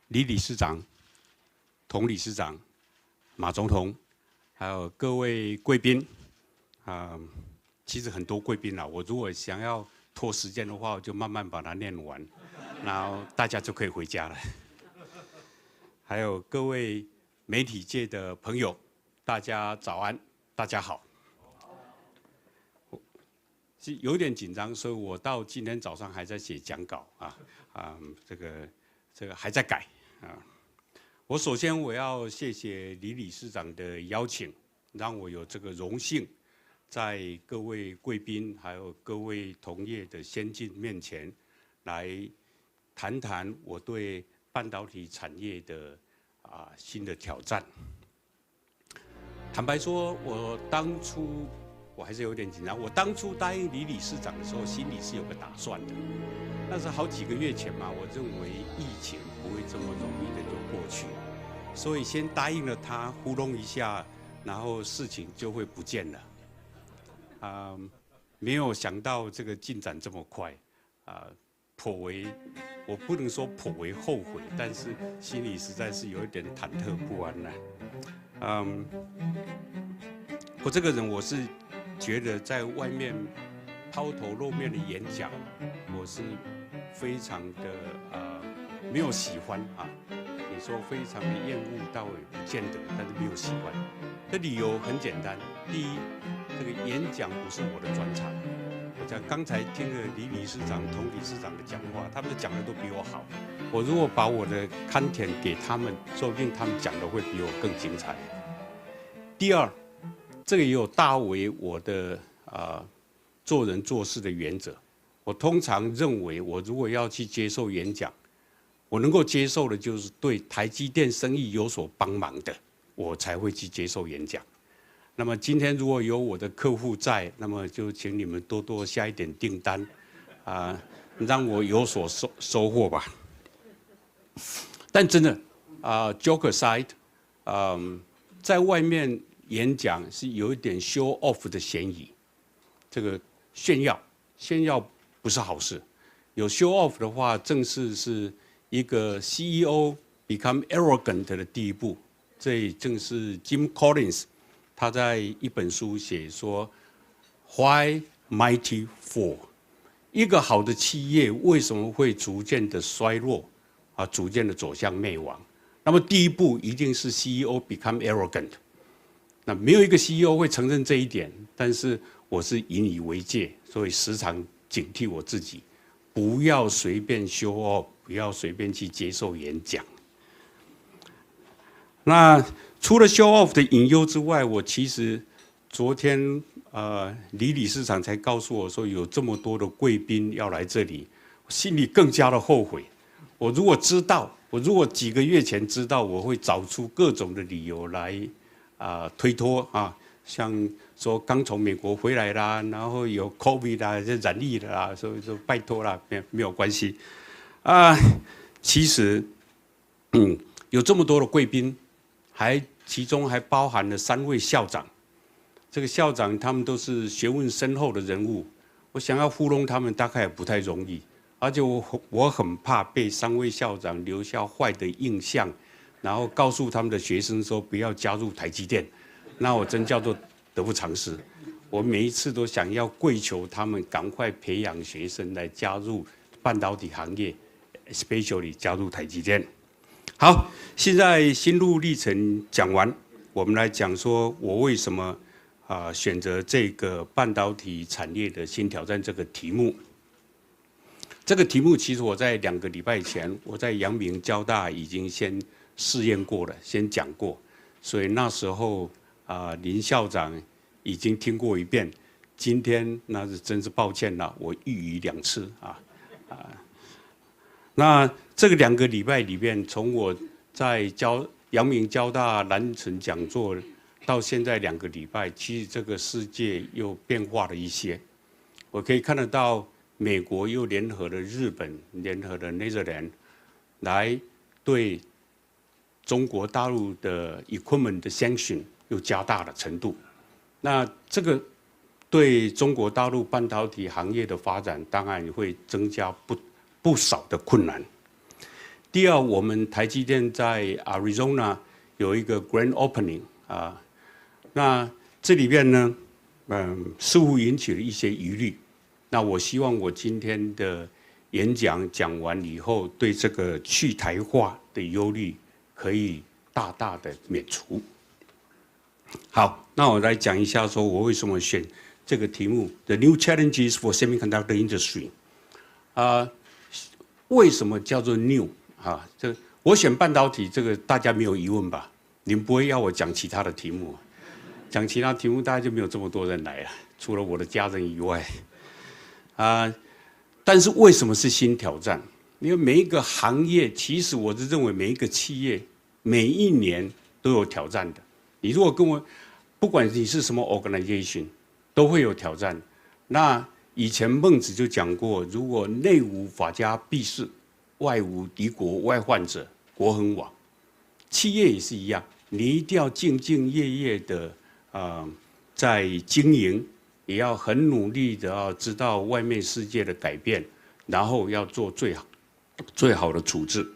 李理事长、童理事长、马总统，还有各位贵宾，其实很多贵宾啦，我如果想要拖时间的话，我就慢慢把它念完，然后大家就可以回家了。还有各位媒体界的朋友，大家早安，大家好。是有点紧张，所以我到今天早上还在写讲稿这个还在改啊。我首先我要谢谢李理事长的邀请，让我有这个荣幸，在各位贵宾还有各位同业的先进面前，来谈谈我对半导体产业的新的挑战。坦白说，我还是有点紧张。我当初答应李理事长的时候，心里是有个打算的。那是好几个月前嘛，我认为疫情不会这么容易的就过去，所以先答应了他，糊弄一下，然后事情就会不见了。没有想到这个进展这么快，我不能说颇为后悔，但是心里实在是有一点忐忑不安了。我这个人我是觉得在外面抛头露面的演讲，我是非常的没有喜欢你说非常的厌恶倒也不见得，但是没有喜欢。这理由很简单，第一，这个演讲不是我的专长。我刚才听了李理事长、童理事长的讲话，他们讲的都比我好。我如果把我的看点给他们，说不定他们讲的会比我更精彩。第二，这个也有大为我的做人做事的原则。我通常认为，我如果要去接受演讲，我能够接受的就是对台积电生意有所帮忙的，我才会去接受演讲。那么今天如果有我的客户在，那么就请你们多多下一点订单，让我有所收获吧。但真的joke aside，在外面演讲是有一点 show off 的嫌疑，这个炫耀不是好事。有 show off 的话，正是一个 CEO become arrogant 的第一步。这正是 Jim Collins 他在一本书写说 ，Why mighty fall？ 一个好的企业为什么会逐渐的衰落逐渐的走向灭亡？那么第一步一定是 CEO become arrogant。那没有一个 CEO 会承认这一点，但是我是引以为戒，所以时常警惕我自己，不要随便 show off， 不要随便去接受演讲。那除了 show off 的隐忧之外，我其实昨天李理事长才告诉我说有这么多的贵宾要来这里，我心里更加的后悔。我如果几个月前知道，我会找出各种的理由来推脱像说刚从美国回来啦，然后有 COVID 啦，染疫了啦，所以说拜托啦，没有关系其实有这么多的贵宾，其中还包含了3位校长。这个校长他们都是学问深厚的人物，我想要糊弄他们大概也不太容易，而且我很怕被3位校长留下坏的印象，然后告诉他们的学生说不要加入台积电，那我真叫做得不偿失。我每一次都想要跪求他们赶快培养学生来加入半导体行业 ，especially 加入台积电。好，现在心路历程讲完，我们来讲说我为什么选择这个半导体产业的新挑战这个题目。这个题目其实我在2个礼拜前，我在阳明交大已经先试验过了，先讲过，所以那时候林校长已经听过一遍。今天那是真是抱歉了，我一语2次那这个2个礼拜里面，从我在阳明交大南城讲座到现在2个礼拜，其实这个世界又变化了一些。我可以看得到，美国又联合了日本、联合了 Netherlands 来对中国大陆的 equipment 的 sanction 又加大了程度。那这个对中国大陆半导体行业的发展，当然也会增加不少的困难。第二，我们台积电在 Arizona 有一个 Grand Opening 啊，那这里面呢，似乎引起了一些疑虑。那我希望我今天的演讲讲完以后，对这个去台化的忧虑可以大大的免除。好，那我来讲一下，说我为什么选这个题目 ：The New Challenges for Semiconductor Industry。为什么叫做 new？ 这我选半导体，这个大家没有疑问吧？你们不会要我讲其他的题目，讲其他题目大概就没有这么多人来了，除了我的家人以外。但是为什么是新挑战？因为每一个行业，其实我是认为每一个企业每一年都有挑战的。你如果跟我，不管你是什么 organization， 都会有挑战。那以前孟子就讲过，如果内无法家，必弑；外无敌国，外患者，国恒亡。企业也是一样，你一定要兢兢业业的在经营，也要很努力的要知道外面世界的改变，然后要做最好的处置。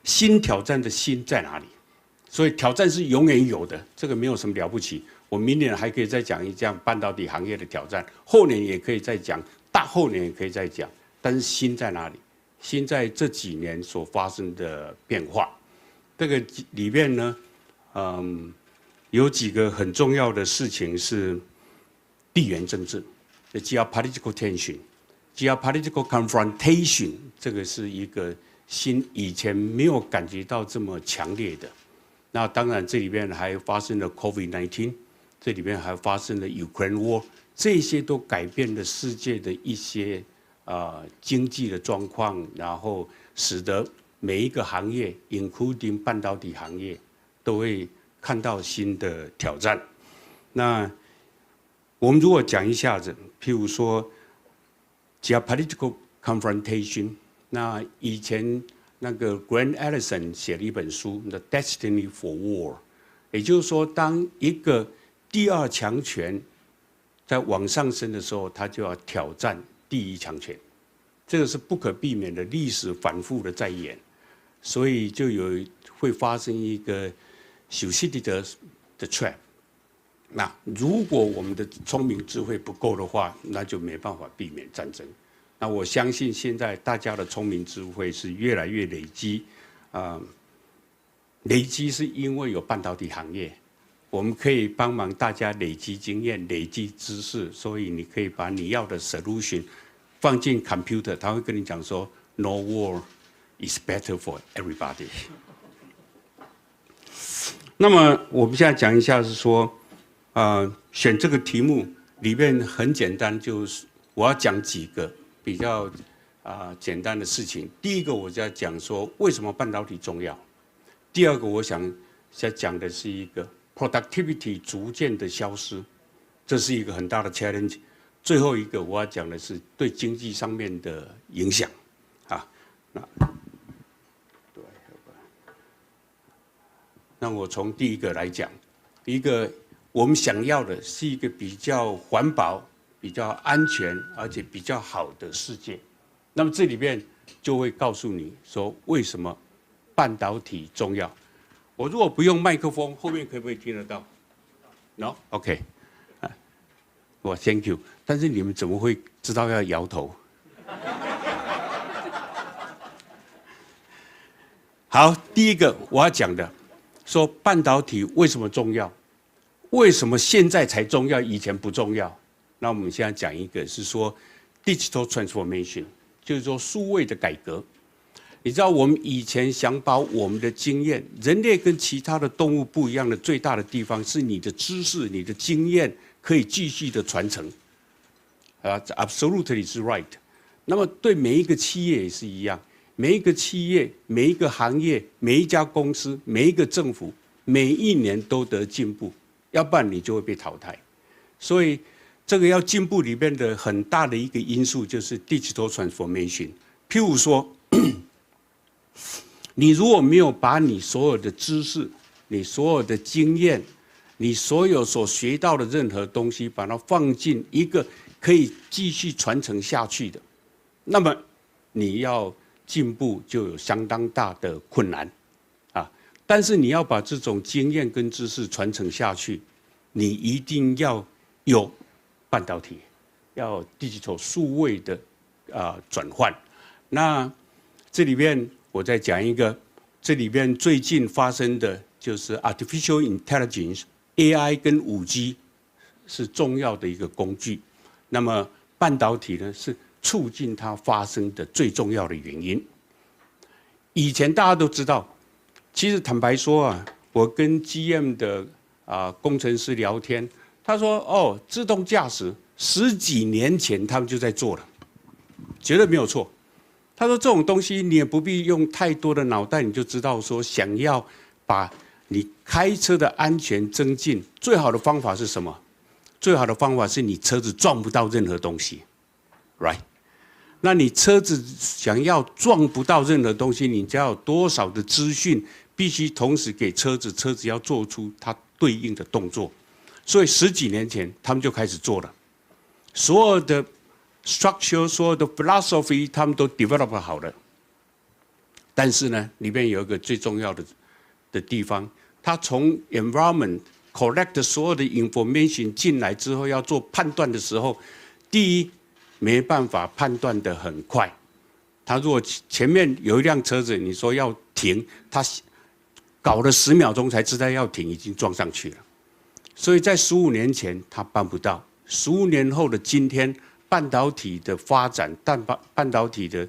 新挑战的新在哪里？所以挑战是永远有的，这个没有什么了不起。我明年还可以再讲一讲半导体行业的挑战，后年也可以再讲，大后年也可以再讲。但是新在哪里？新在这几年所发生的变化。这个里面呢，有几个很重要的事情是地缘政治 ，geopolitical tension、geopolitical confrontation， 这个是一个以前没有感觉到这么强烈的。那当然，这里面还发生了 COVID-19， 这里面还发生了 Ukraine War， 这些都改变了世界的一些经济的状况，然后使得每一个行业 ，including 半导体行业，都会看到新的挑战。那我们如果讲一下子，譬如说 geopolitical confrontation， 那以前那个 Grant Allison 写了一本书《The Destiny for War》，也就是说，当一个第二强权在往上升的时候，他就要挑战第一强权，这个是不可避免的，历史反复的在演，所以就会发生一个Thucydides的 trap。那如果我们的聪明智慧不够的话，那就没办法避免战争。那我相信现在大家的聪明智慧是越来越累积，累积是因为有半导体行业，我们可以帮忙大家累积经验、累积知识，所以你可以把你要的 solution 放进 computer， 他会跟你讲说 ，No war is better for everybody。那么我们现在讲一下是说，选这个题目里面很简单，就是我要讲几个比较简单的事情。第一个，我就要讲说为什么半导体重要；第二个，我想讲的是一个 productivity 逐渐的消失，这是一个很大的 challenge。最后一个，我要讲的是对经济上面的影响。那我从第一个来讲，一个我们想要的是一个比较环保、比较安全而且比较好的世界。那么这里面就会告诉你说为什么半导体重要。我如果不用麦克风，后面可不可以听得到 ？No， OK， 我 Thank you。但是你们怎么会知道要摇头？好，第一个我要讲的，说半导体为什么重要？为什么现在才重要，以前不重要？那我们现在讲一个是说 digital transformation， 就是说数位的改革。你知道我们以前想把我们的经验，人类跟其他的动物不一样的最大的地方是你的知识、你的经验可以继续的传承。absolutely 是 right。那么对每一个企业也是一样，每一个企业、每一个行业、每一家公司、每一个政府，每一年都得进步，要不然你就会被淘汰。所以这个要进步里面的很大的一个因素就是 digital transformation。譬如说，你如果没有把你所有的知识、你所有的经验、你所有所学到的任何东西，把它放进一个可以继续传承下去的，那么你要进步就有相当大的困难啊。但是你要把这种经验跟知识传承下去，你一定要有半导体，要有digital数位的转换。那这里面我再讲一个，这里面最近发生的就是 artificial intelligence。AI 跟5G 是重要的一个工具，那么半导体呢是促进它发生的最重要的原因。以前大家都知道，其实坦白说啊，我跟 GM 的工程师聊天，他说哦，自动驾驶10几年前他们就在做了，绝对没有错。他说这种东西你也不必用太多的脑袋，你就知道说想要把你开车的安全增进，最好的方法是什么？最好的方法是你车子撞不到任何东西 ，right？ 那你车子想要撞不到任何东西，你只要有多少的资讯，必须同时给车子，车子要做出它对应的动作。所以10几年前他们就开始做了，所有的 structure， 所有的 philosophy， 他们都 develop 好了。但是呢，里面有一个最重要的地方，它从 environment collect 所有的 information 进来之后，要做判断的时候，第一没办法判断得很快。他如果前面有一辆车子，你说要停，他搞了10秒钟才知道要停，已经撞上去了。所以在15年前他办不到，15年后的今天，半导体的发展，半导体的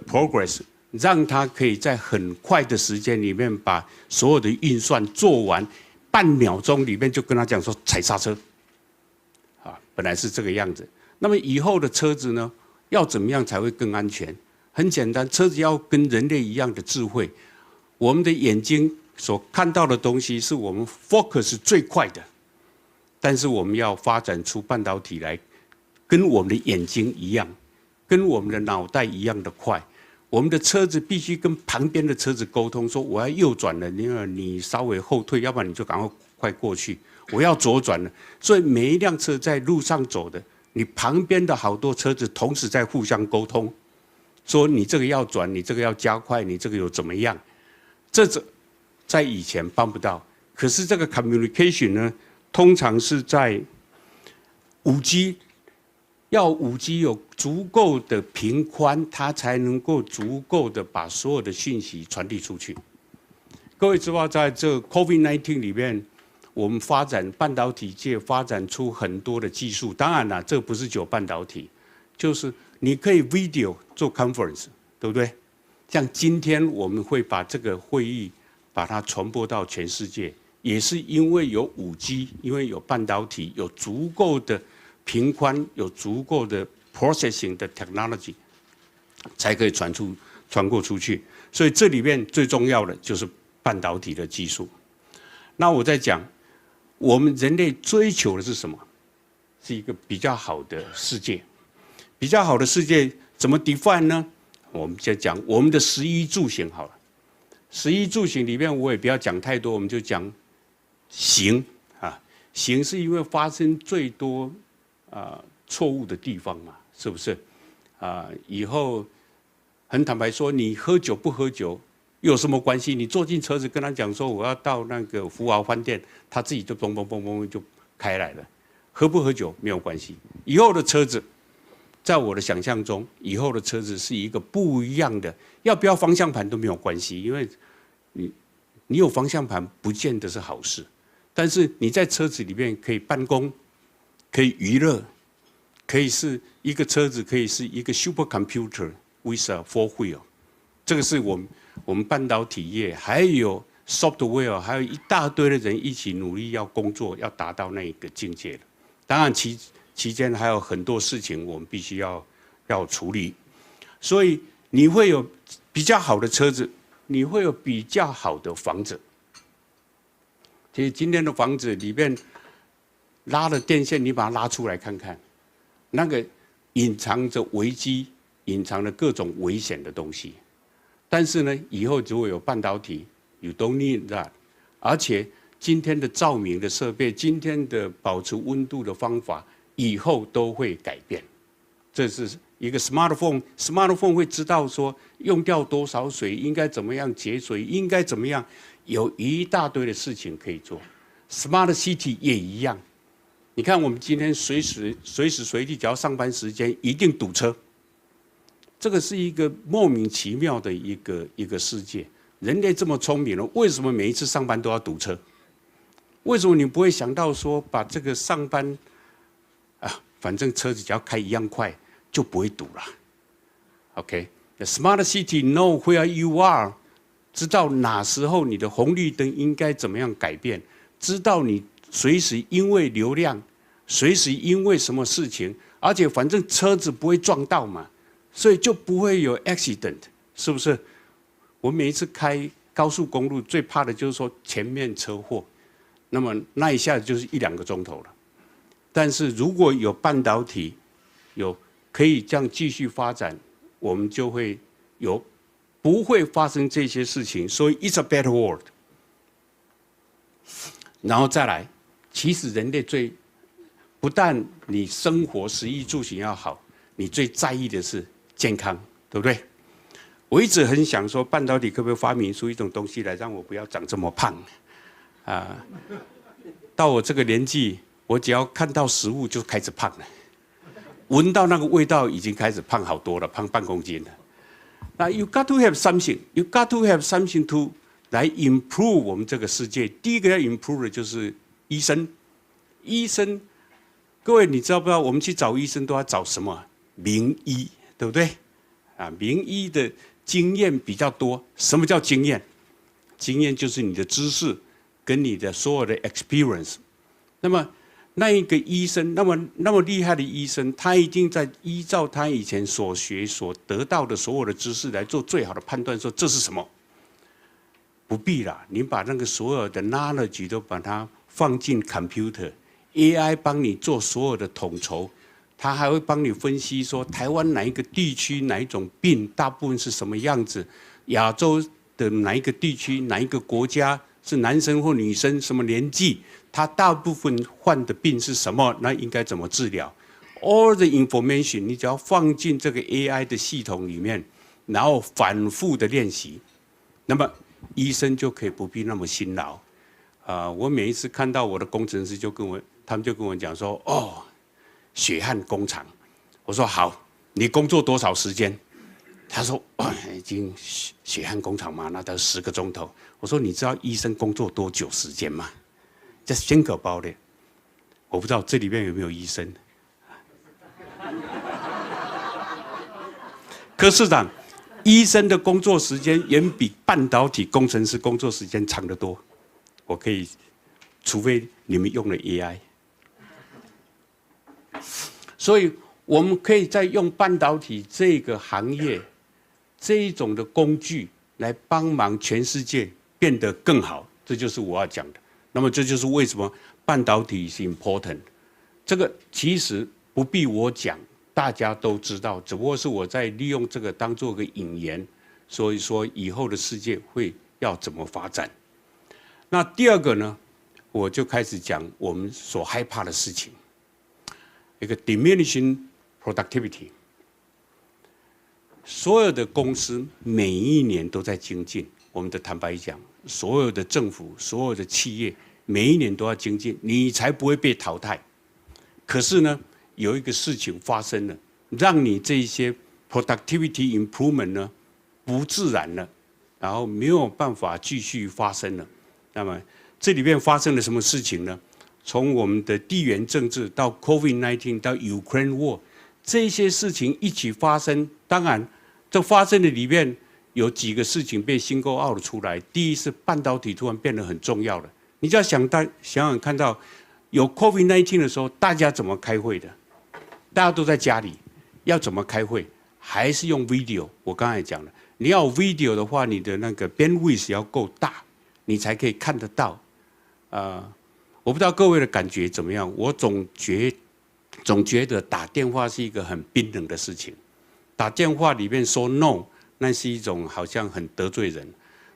progress。让他可以在很快的时间里面把所有的运算做完，半秒钟里面就跟他讲说踩刹车，本来是这个样子。那么以后的车子呢，要怎么样才会更安全？很简单，车子要跟人类一样的智慧。我们的眼睛所看到的东西是我们 focus 最快的，但是我们要发展出半导体来，跟我们的眼睛一样，跟我们的脑袋一样的快。我们的车子必须跟旁边的车子沟通，说我要右转了，你稍微后退，要不然你就赶快过去。我要左转了，所以每一辆车在路上走的，你旁边的好多车子同时在互相沟通，说你这个要转，你这个要加快，你这个有怎么样？这在以前办不到。可是这个 communication 呢，通常是在5G。要5G 有足够的频宽，它才能够足够的把所有的讯息传递出去。各位知道，在这 COVID-19 里面，我们发展半导体界发展出很多的技术。当然了，这不是只有半导体，就是你可以 video 做 conference， 对不对？像今天我们会把这个会议把它传播到全世界，也是因为有5G， 因为有半导体，有足够的频宽，有足够的 processing 的 technology， 才可以传过出去。所以这里面最重要的就是半导体的技术。那我在讲，我们人类追求的是什么？是一个比较好的世界。比较好的世界怎么 define 呢？我们就讲我们的食衣住行好了。食衣住行里面我也不要讲太多，我们就讲行啊。行是因为发生最多错误的地方嘛，是不是？以后很坦白说，你喝酒不喝酒有什么关系？你坐进车子跟他讲说我要到那个福华饭店，他自己就嘣嘣嘣嘣就开来了。喝不喝酒没有关系。以后的车子，在我的想象中，以后的车子是一个不一样的，要不要方向盘都没有关系，因为你有方向盘不见得是好事，但是你在车子里面可以办公，可以娱乐，可以是一个车子，可以是一个 supercomputer with a four wheel。这个是我们半导体业还有 software， 还有一大堆的人一起努力要工作，要达到那一个境界了。当然期间还有很多事情我们必须要处理，所以你会有比较好的车子，你会有比较好的房子。其实今天的房子里面拉了电线，你把它拉出来看看，那个隐藏着危机，隐藏着各种危险的东西。但是呢，以后如果有半导体 ，you don't need that。而且今天的照明的设备，今天的保持温度的方法，以后都会改变。这是一个 smartphone 会知道说用掉多少水，应该怎么样节水，应该怎么样，有一大堆的事情可以做。Smart City 也一样，你看我们今天随时随地，只要上班时间一定堵车，这个是一个莫名其妙的一个世界。人类这么聪明了，为什么每一次上班都要堵车？为什么你不会想到说把这个上班反正车子只要开一样快就不会堵了 ？OK，the smart city know where you are， 知道哪时候你的红绿灯应该怎么样改变，知道你随时因为流量，随时因为什么事情，而且反正车子不会撞到嘛，所以就不会有 accident， 是不是？我每一次开高速公路最怕的就是说前面车祸，那么那一下子就是1-2个钟头了。但是如果有半导体，有可以这样继续发展，我们就会不会发生这些事情。所以 it's a better world。然后再来，其实人类不但你生活食衣住行要好，你最在意的是健康，对不对？我一直很想说，半导体可不可以发明出一种东西来，让我不要长这么胖到我这个年纪，我只要看到食物就开始胖了，闻到那个味道已经开始胖好多了，胖半公斤了。那 you got to have something to 来 improve 我们这个世界。第一个要 improve 的就是医生。医生，各位你知道不知道？我们去找医生都要找什么？名医，对不对？名医的经验比较多。什么叫经验？经验就是你的知识跟你的所有的 experience。那么那一个医生，那么厉害的医生，他一定在依照他以前所学所得到的所有的知识来做最好的判断，说这是什么？不必啦，你把那个所有的 knowledge 都把它放进 computer，AI 帮你做所有的统筹。他还会帮你分析说，台湾哪一个地区哪一种病大部分是什么样子，亚洲的哪一个地区哪一个国家是男生或女生什么年纪，他大部分患的病是什么，那应该怎么治疗 ？All the information 你只要放进这个 AI 的系统里面，然后反复的练习，那么医生就可以不必那么辛劳。我每一次看到我的工程师他们就跟我讲说，哦。血汗工厂，我说好，你工作多少时间？他说已经血汗工厂嘛，那都10个钟头。我说你知道医生工作多久时间吗？这是think about it。我不知道这里面有没有医生。柯市长，医生的工作时间远比半导体工程师工作时间长得多。我可以，除非你们用了 AI。所以我们可以再用半导体这个行业这一种的工具来帮忙全世界变得更好，这就是我要讲的。那么这就是为什么半导体是 important。这个其实不必我讲，大家都知道，只不过是我在利用这个当做个引言，所以说以后的世界会要怎么发展。那第二个呢，我就开始讲我们所害怕的事情。一个 diminishing productivity， 所有的公司每一年都在精进。我们的坦白讲，所有的政府、所有的企业每一年都要精进，你才不会被淘汰。可是呢，有一个事情发生了，让你这些 productivity improvement 呢不自然了，然后没有办法继续发生了。那么这里面发生了什么事情呢？从我们的地缘政治到 COVID-19 到 Ukraine War， 这些事情一起发生。当然，这发生的里面有几个事情被single out出来。第一是半导体突然变得很重要了。你就要想想看到有 COVID-19 的时候，大家怎么开会的？大家都在家里，要怎么开会？还是用 video。我刚才讲了，你要有 video 的话，你的那个 bandwidth 要够大，你才可以看得到。我不知道各位的感觉怎么样，我总觉得打电话是一个很冰冷的事情。打电话里面说 no， 那是一种好像很得罪人。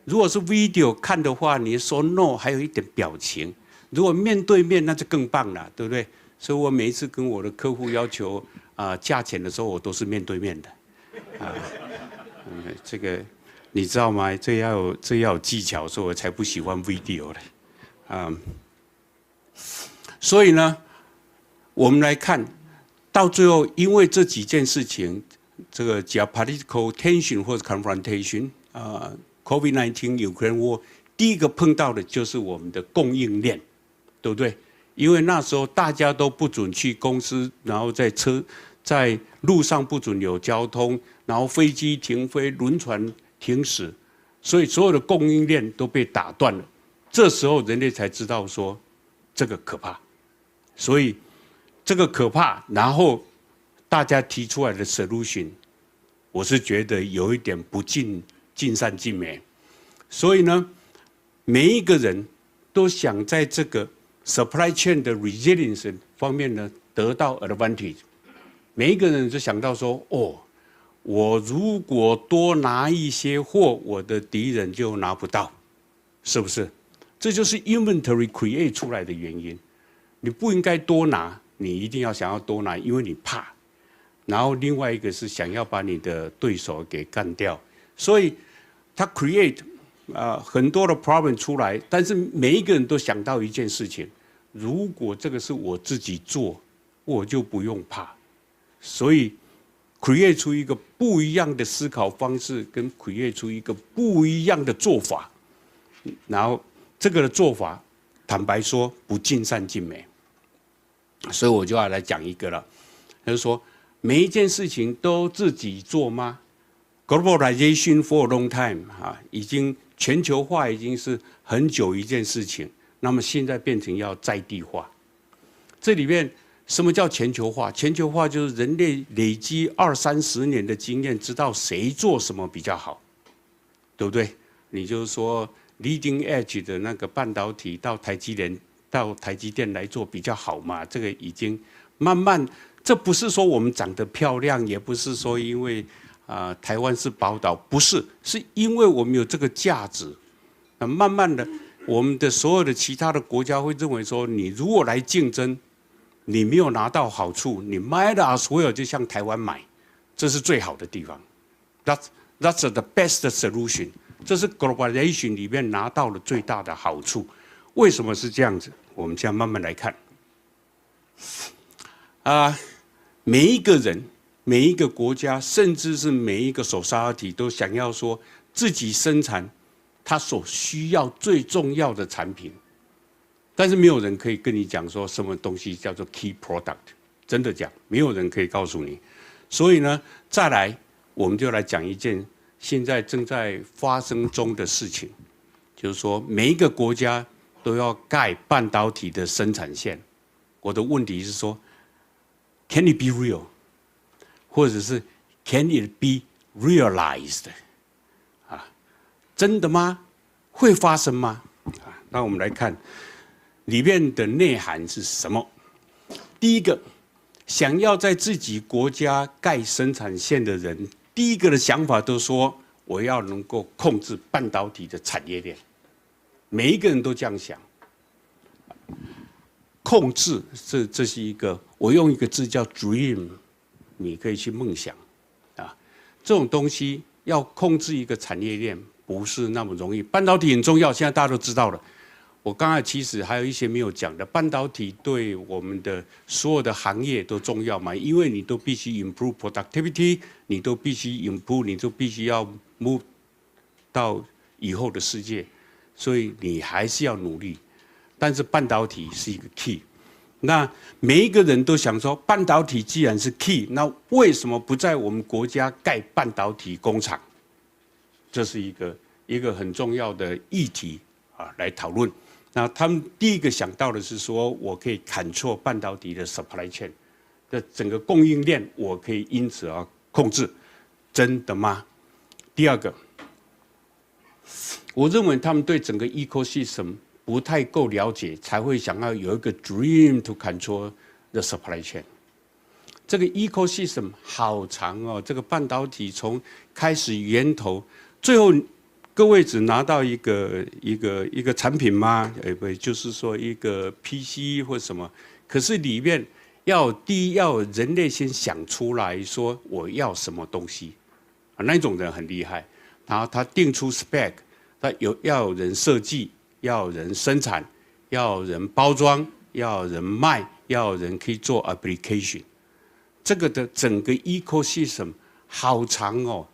如果是 video 看的话，你说 no 还有一点表情。如果面对面，那就更棒了，对不对？所以我每一次跟我的客户要求价钱的时候，我都是面对面的。这个你知道吗？这要有技巧，所以我才不喜欢 video 的。所以呢，我们来看到最后，因为这几件事情，这个 geopolitical tension 或者 confrontation， COVID-19 Ukraine War， 第一个碰到的就是我们的供应链，对不对？因为那时候大家都不准去公司，然后在路上不准有交通，然后飞机停飞，轮船停驶，所以所有的供应链都被打断了。这时候人类才知道说这个可怕，所以这个可怕，然后大家提出来的 solution， 我是觉得有一点不尽善尽美。所以呢，每一个人都想在这个 supply chain 的 resilience 方面呢得到 advantage。每一个人就想到说，我如果多拿一些货，我的敌人就拿不到，是不是？这就是 inventory create 出来的原因。你不应该多拿，你一定要想要多拿，因为你怕。然后另外一个是想要把你的对手给干掉，所以他 create 很多的 problem 出来。但是每一个人都想到一件事情：如果这个是我自己做，我就不用怕。所以 create 出一个不一样的思考方式，跟 create 出一个不一样的做法，然后这个的做法，坦白说不尽善尽美。所以我就要来讲一个了，就是说每一件事情都自己做吗 ？Globalization for a long time 已经全球化已经是很久一件事情，那么现在变成要在地化，这里面。什么叫全球化？全球化就是人类累积20-30年的经验，知道谁做什么比较好，对不对？你就是说 leading edge 的那个半导体到台积电来做比较好嘛？这个已经慢慢，这不是说我们长得漂亮，也不是说因为台湾是宝岛，不是，是因为我们有这个价值。慢慢的，我们的所有的其他的国家会认为说，你如果来竞争。你没有拿到好处，你 might as well 就像台湾买，这是最好的地方。That's the best solution。这是 globalization 里面拿到了最大的好处。为什么是这样子？我们现在慢慢来看。每一个人、每一个国家，甚至是每一个 society 都想要说自己生产他所需要最重要的产品。但是没有人可以跟你讲说什么东西叫做 key product， 真的讲，没有人可以告诉你。所以呢，再来我们就来讲一件现在正在发生中的事情，就是说每一个国家都要盖半导体的生产线。我的问题是说 ，Can it be real？ 或者是 Can it be realized？ 真的吗？会发生吗？那我们来看。里面的内涵是什么？第一个，想要在自己国家盖生产线的人，第一个的想法都说，我要能够控制半导体的产业链。每一个人都这样想。控制，这是一个，我用一个字叫 dream， 你可以去梦想这种东西要控制一个产业链不是那么容易。半导体很重要，现在大家都知道了。我刚才其实还有一些没有讲的，半导体对我们的所有的行业都重要嘛，因为你都必须 improve productivity， 你都必须 improve， 你都必须要 move 到以后的世界，所以你还是要努力。但是半导体是一个 key， 那每一个人都想说，半导体既然是 key， 那为什么不在我们国家盖半导体工厂？这是一个很重要的议题来讨论。那他们第一个想到的是说，我可以control半导体的 supply chain 的整个供应链，我可以因此而控制，真的吗？第二个，我认为他们对整个 ecosystem 不太够了解，才会想要有一个 dream to control the supply chain。这个 ecosystem 好长哦，这个半导体从开始源头，最后。各位只拿到一个产品吗？不，就是说一个 PC 或什么，可是里面第一要人类先想出来说我要什么东西，那种人很厉害。然后他定出 spec， 要有人设计，要有人生产，要有人包装，要有人卖，要有人可以做 application。这个的整个 ecosystem 好长哦。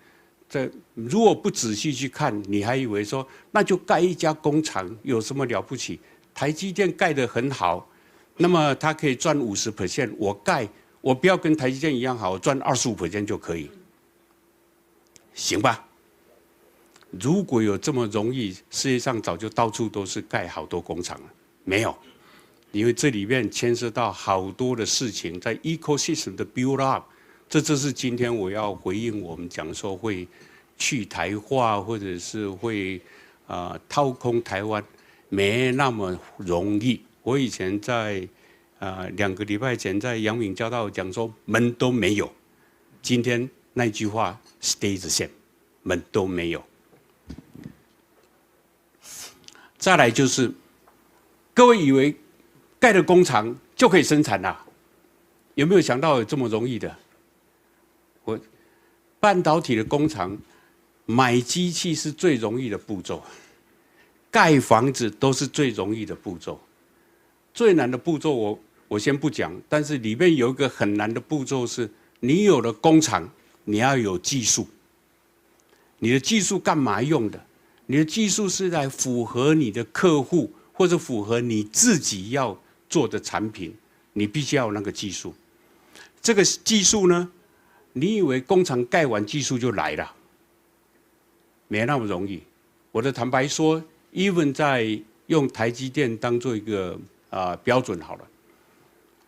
如果不仔细去看，你还以为说那就盖一家工厂有什么了不起？台积电盖得很好，那么它可以赚50%，我不要跟台积电一样好，我赚25%就可以，行吧？如果有这么容易，世界上早就到处都是盖好多工厂了，没有，因为这里面牵涉到好多的事情，在 ecosystem 的 build up。这是今天我要回应我们讲说会去台化，或者是会掏空台湾，没那么容易。我以前在2个礼拜前在阳明交大讲说门都没有，今天那句话 stay the same， 门都没有。再来就是各位以为盖了工厂就可以生产了，有没有想到有这么容易的？半导体的工厂，买机器是最容易的步骤，盖房子都是最容易的步骤，最难的步骤我先不讲，但是里面有一个很难的步骤是，你有了工厂，你要有技术。你的技术干嘛用的？你的技术是来符合你的客户，或者符合你自己要做的产品，你必须要有那个技术。这个技术呢？你以为工厂盖完技术就来了？没那么容易。我的坦白说 ，even 在用台积电当做一个标准好了，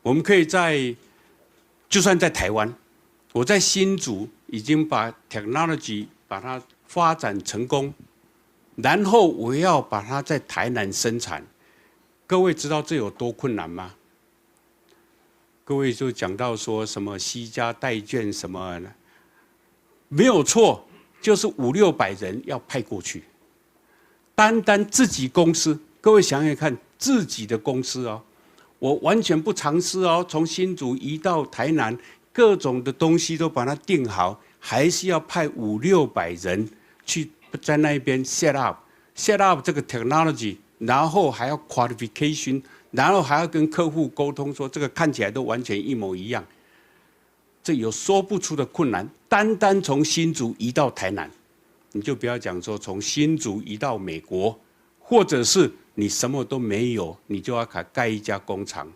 我们可以就算在台湾，我在新竹已经把 technology 把它发展成功，然后我要把它在台南生产。各位知道这有多困难吗？各位就讲到说什么惜家带眷什么呢？没有错，就是500-600人要派过去。单自己公司，各位想想看，自己的公司哦，我完全不藏私哦，从新竹移到台南，各种的东西都把它定好，还是要派500-600人去在那边 set up 这个 technology， 然后还要 qualification。然后还要跟客户沟通说，这个看起来都完全一模一样，这有说不出的困难。单从新竹移到台南，你就不要讲说从新竹移到美国，或者是你什么都没有，你就要盖一家工厂，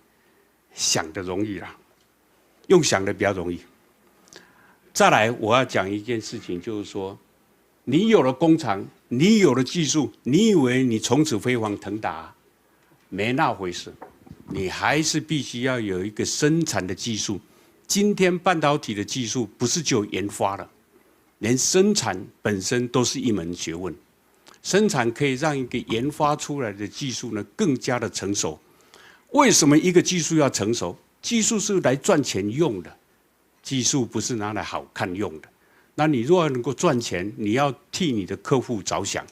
想的容易啦，用想的比较容易。再来，我要讲一件事情，就是说，你有了工厂，你有了技术，你以为你从此飞黄腾达？没那回事，你还是必须要有一个生产的技术。今天半导体的技术不是只有研发了，连生产本身都是一门学问。生产可以让一个研发出来的技术呢更加的成熟。为什么一个技术要成熟？技术是来赚钱用的，技术不是拿来好看用的。那你如果能够赚钱，你要替你的客户着想，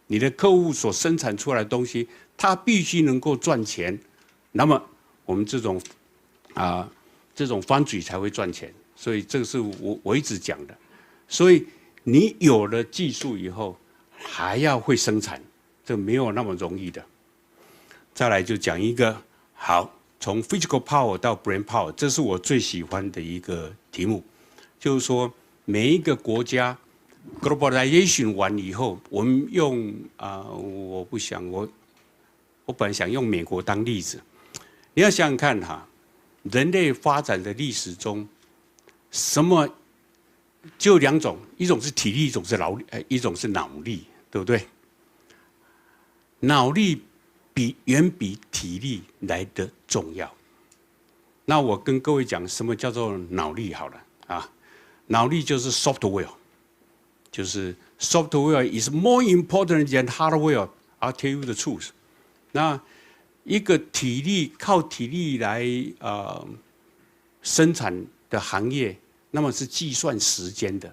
你的客户所生产出来的东西，它必须能够赚钱，那么我们这种方嘴才会赚钱。所以这个是我一直讲的。所以你有了技术以后，还要会生产，这没有那么容易的。再来就讲一个好，从 physical power 到 brain power， 这是我最喜欢的一个题目，就是说每一个国家 globalization 完以后，我们用我本来想用美国当例子，你要想想看哈，人类发展的历史中，什么就2种，一种是体力，一种是脑力，对不对？脑力远比体力来得重要。那我跟各位讲，什么叫做脑力好了啊？脑力就是 software， 就是 software is more important than hardware. I'll tell you the truth。那一个靠体力来生产的行业，那么是计算时间的；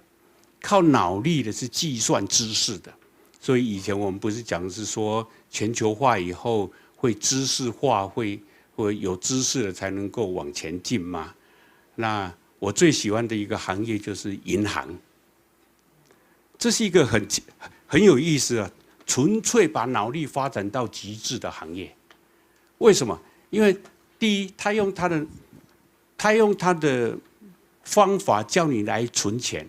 靠脑力的是计算知识的。所以以前我们不是讲是说全球化以后会知识化，会或有知识的才能够往前进吗？那我最喜欢的一个行业就是银行，这是一个很有意思啊，纯粹把脑力发展到极致的行业。为什么？因为第一，他用他的方法叫你来存钱，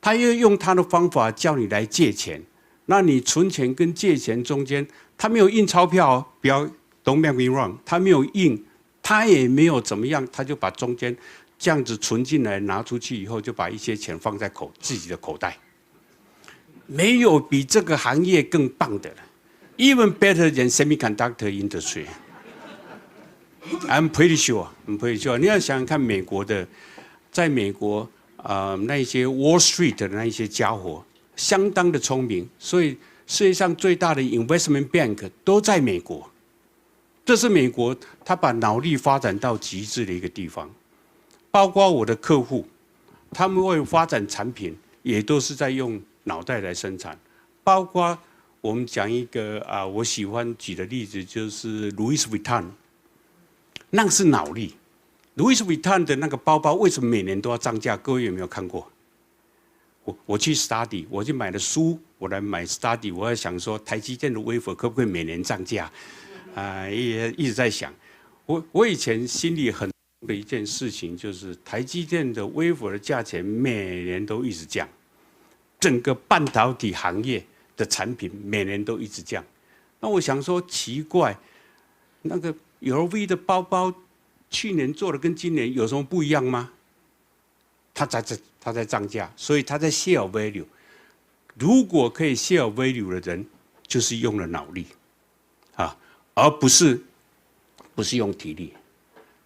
他又用他的方法叫你来借钱。那你存钱跟借钱中间，他没有印钞票哦，不要 don't make me wrong， 他没有印，他也没有怎么样，他就把中间这样子存进来，拿出去以后，就把一些钱放在自己的口袋。没有比这个行业更棒的了 ，even better than semiconductor industry。I'm pretty sure， 你要想想看，美国的，在美国那些 Wall Street 的那一些家伙，相当的聪明，所以世界上最大的 investment bank 都在美国。这是美国他把脑力发展到极致的一个地方。包括我的客户，他们为了发展产品，也都是在用脑袋来生产。包括我们讲一个我喜欢举的例子，就是 Louis Vuitton。那是脑力。Louis Vuitton 的那个包包为什么每年都要涨价？各位有没有看过？我去 study， 我去买了书，我来买 study， 我在想说台积电的 wafer 可不可以每年涨价？也一直在想。我以前心里很的一件事情就是台积电的 wafer 的价钱每年都一直降，整个半导体行业的产品每年都一直降。那我想说奇怪，那个 LV 的包包去年做的跟今年有什么不一样吗？它在涨价，所以它在 share value。如果可以 share value 的人，就是用了脑力，而不是用体力。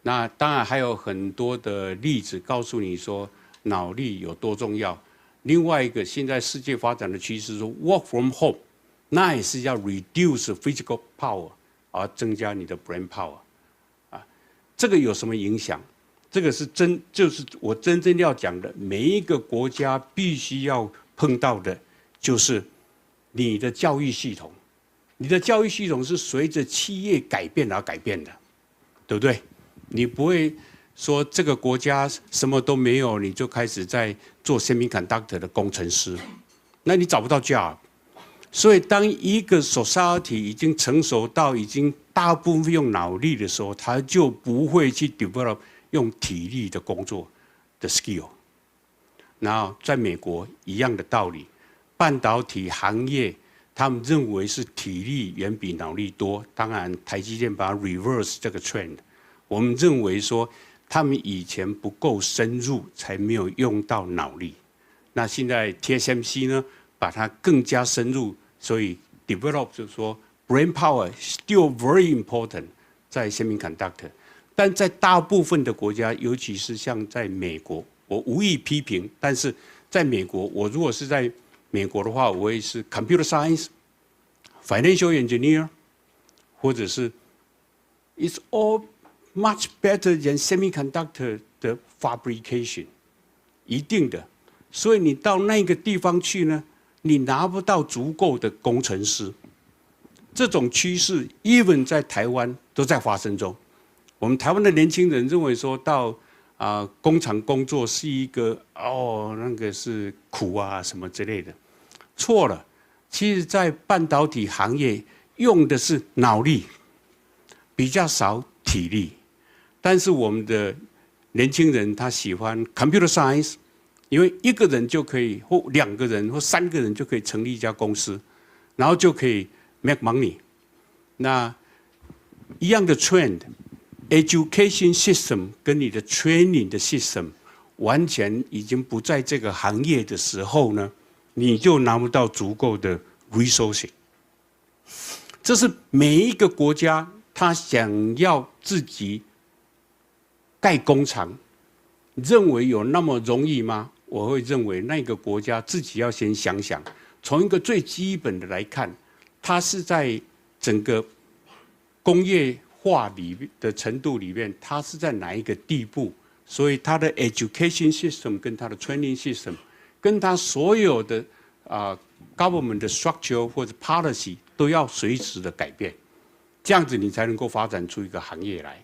那当然还有很多的例子告诉你说脑力有多重要。另外一个，现在世界发展的趋势说 work from home， 那也是要 reduce physical power。而增加你的 brain power， 这个有什么影响？这个是就是我真正要讲的，每一个国家必须要碰到的，就是你的教育系统。你的教育系统是随着企业改变而改变的，对不对？你不会说这个国家什么都没有，你就开始在做 semiconductor 的工程师，那你找不到 job。所以，当一个 society 已经成熟到已经大部分用脑力的时候，他就不会去 develop 用体力的工作的 skill。然后，在美国一样的道理，半导体行业他们认为是体力远比脑力多。当然，台积电把它 reverse 这个 trend。我们认为说，他们以前不够深入，才没有用到脑力。那现在 TSMC 呢，把它更加深入。所以 develop 就是说 brain power still very important 在 semiconductor， 但在大部分的国家，尤其是像在美国，我无意批评，但是在美国，我如果是在美国的话，我会是 computer science、financial engineer， 或者是 it's all much better than semiconductor 的 fabrication， 一定的。所以你到那个地方去呢？你拿不到足够的工程师，这种趋势 even 在台湾都在发生中。我们台湾的年轻人认为说到工厂工作是一个那个是苦啊什么之类的，错了。其实，在半导体行业用的是脑力，比较少体力。但是我们的年轻人他喜欢 computer science。因为一个人就可以，或两个人或三个人就可以成立一家公司，然后就可以 make money。那一样的 trend，education system 跟你的 training 的 system 完全已经不在这个行业的时候呢，你就拿不到足够的 resources。这是每一个国家他想要自己盖工厂，认为有那么容易吗？我会认为那个国家自己要先想想，从一个最基本的来看，它是在整个工业化的程度里面，它是在哪一个地步？所以它的 education system 跟它的 training system， 跟它所有的government 的 structure 或者 policy 都要随时的改变。这样子你才能够发展出一个行业来。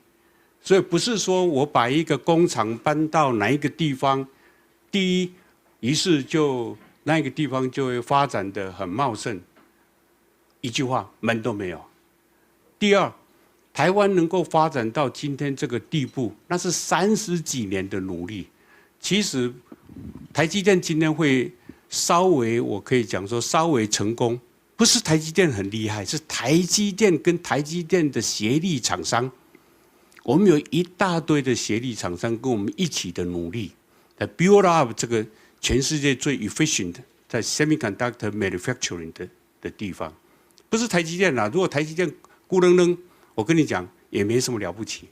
所以不是说我把一个工厂搬到哪一个地方，第一，于是就那个地方就会发展得很茂盛，一句话门都没有。第二，台湾能够发展到今天这个地步，那是30几年的努力。其实台积电今天会稍微，我可以讲说稍微成功，不是台积电很厉害，是台积电跟台积电的协力厂商。我们有一大堆的协力厂商跟我们一起的努力，来 build up 这个全世界最 efficient 在 semiconductor manufacturing 的地方，不是台积电啦。如果台积电孤愣愣，我跟你讲也没什么了不起，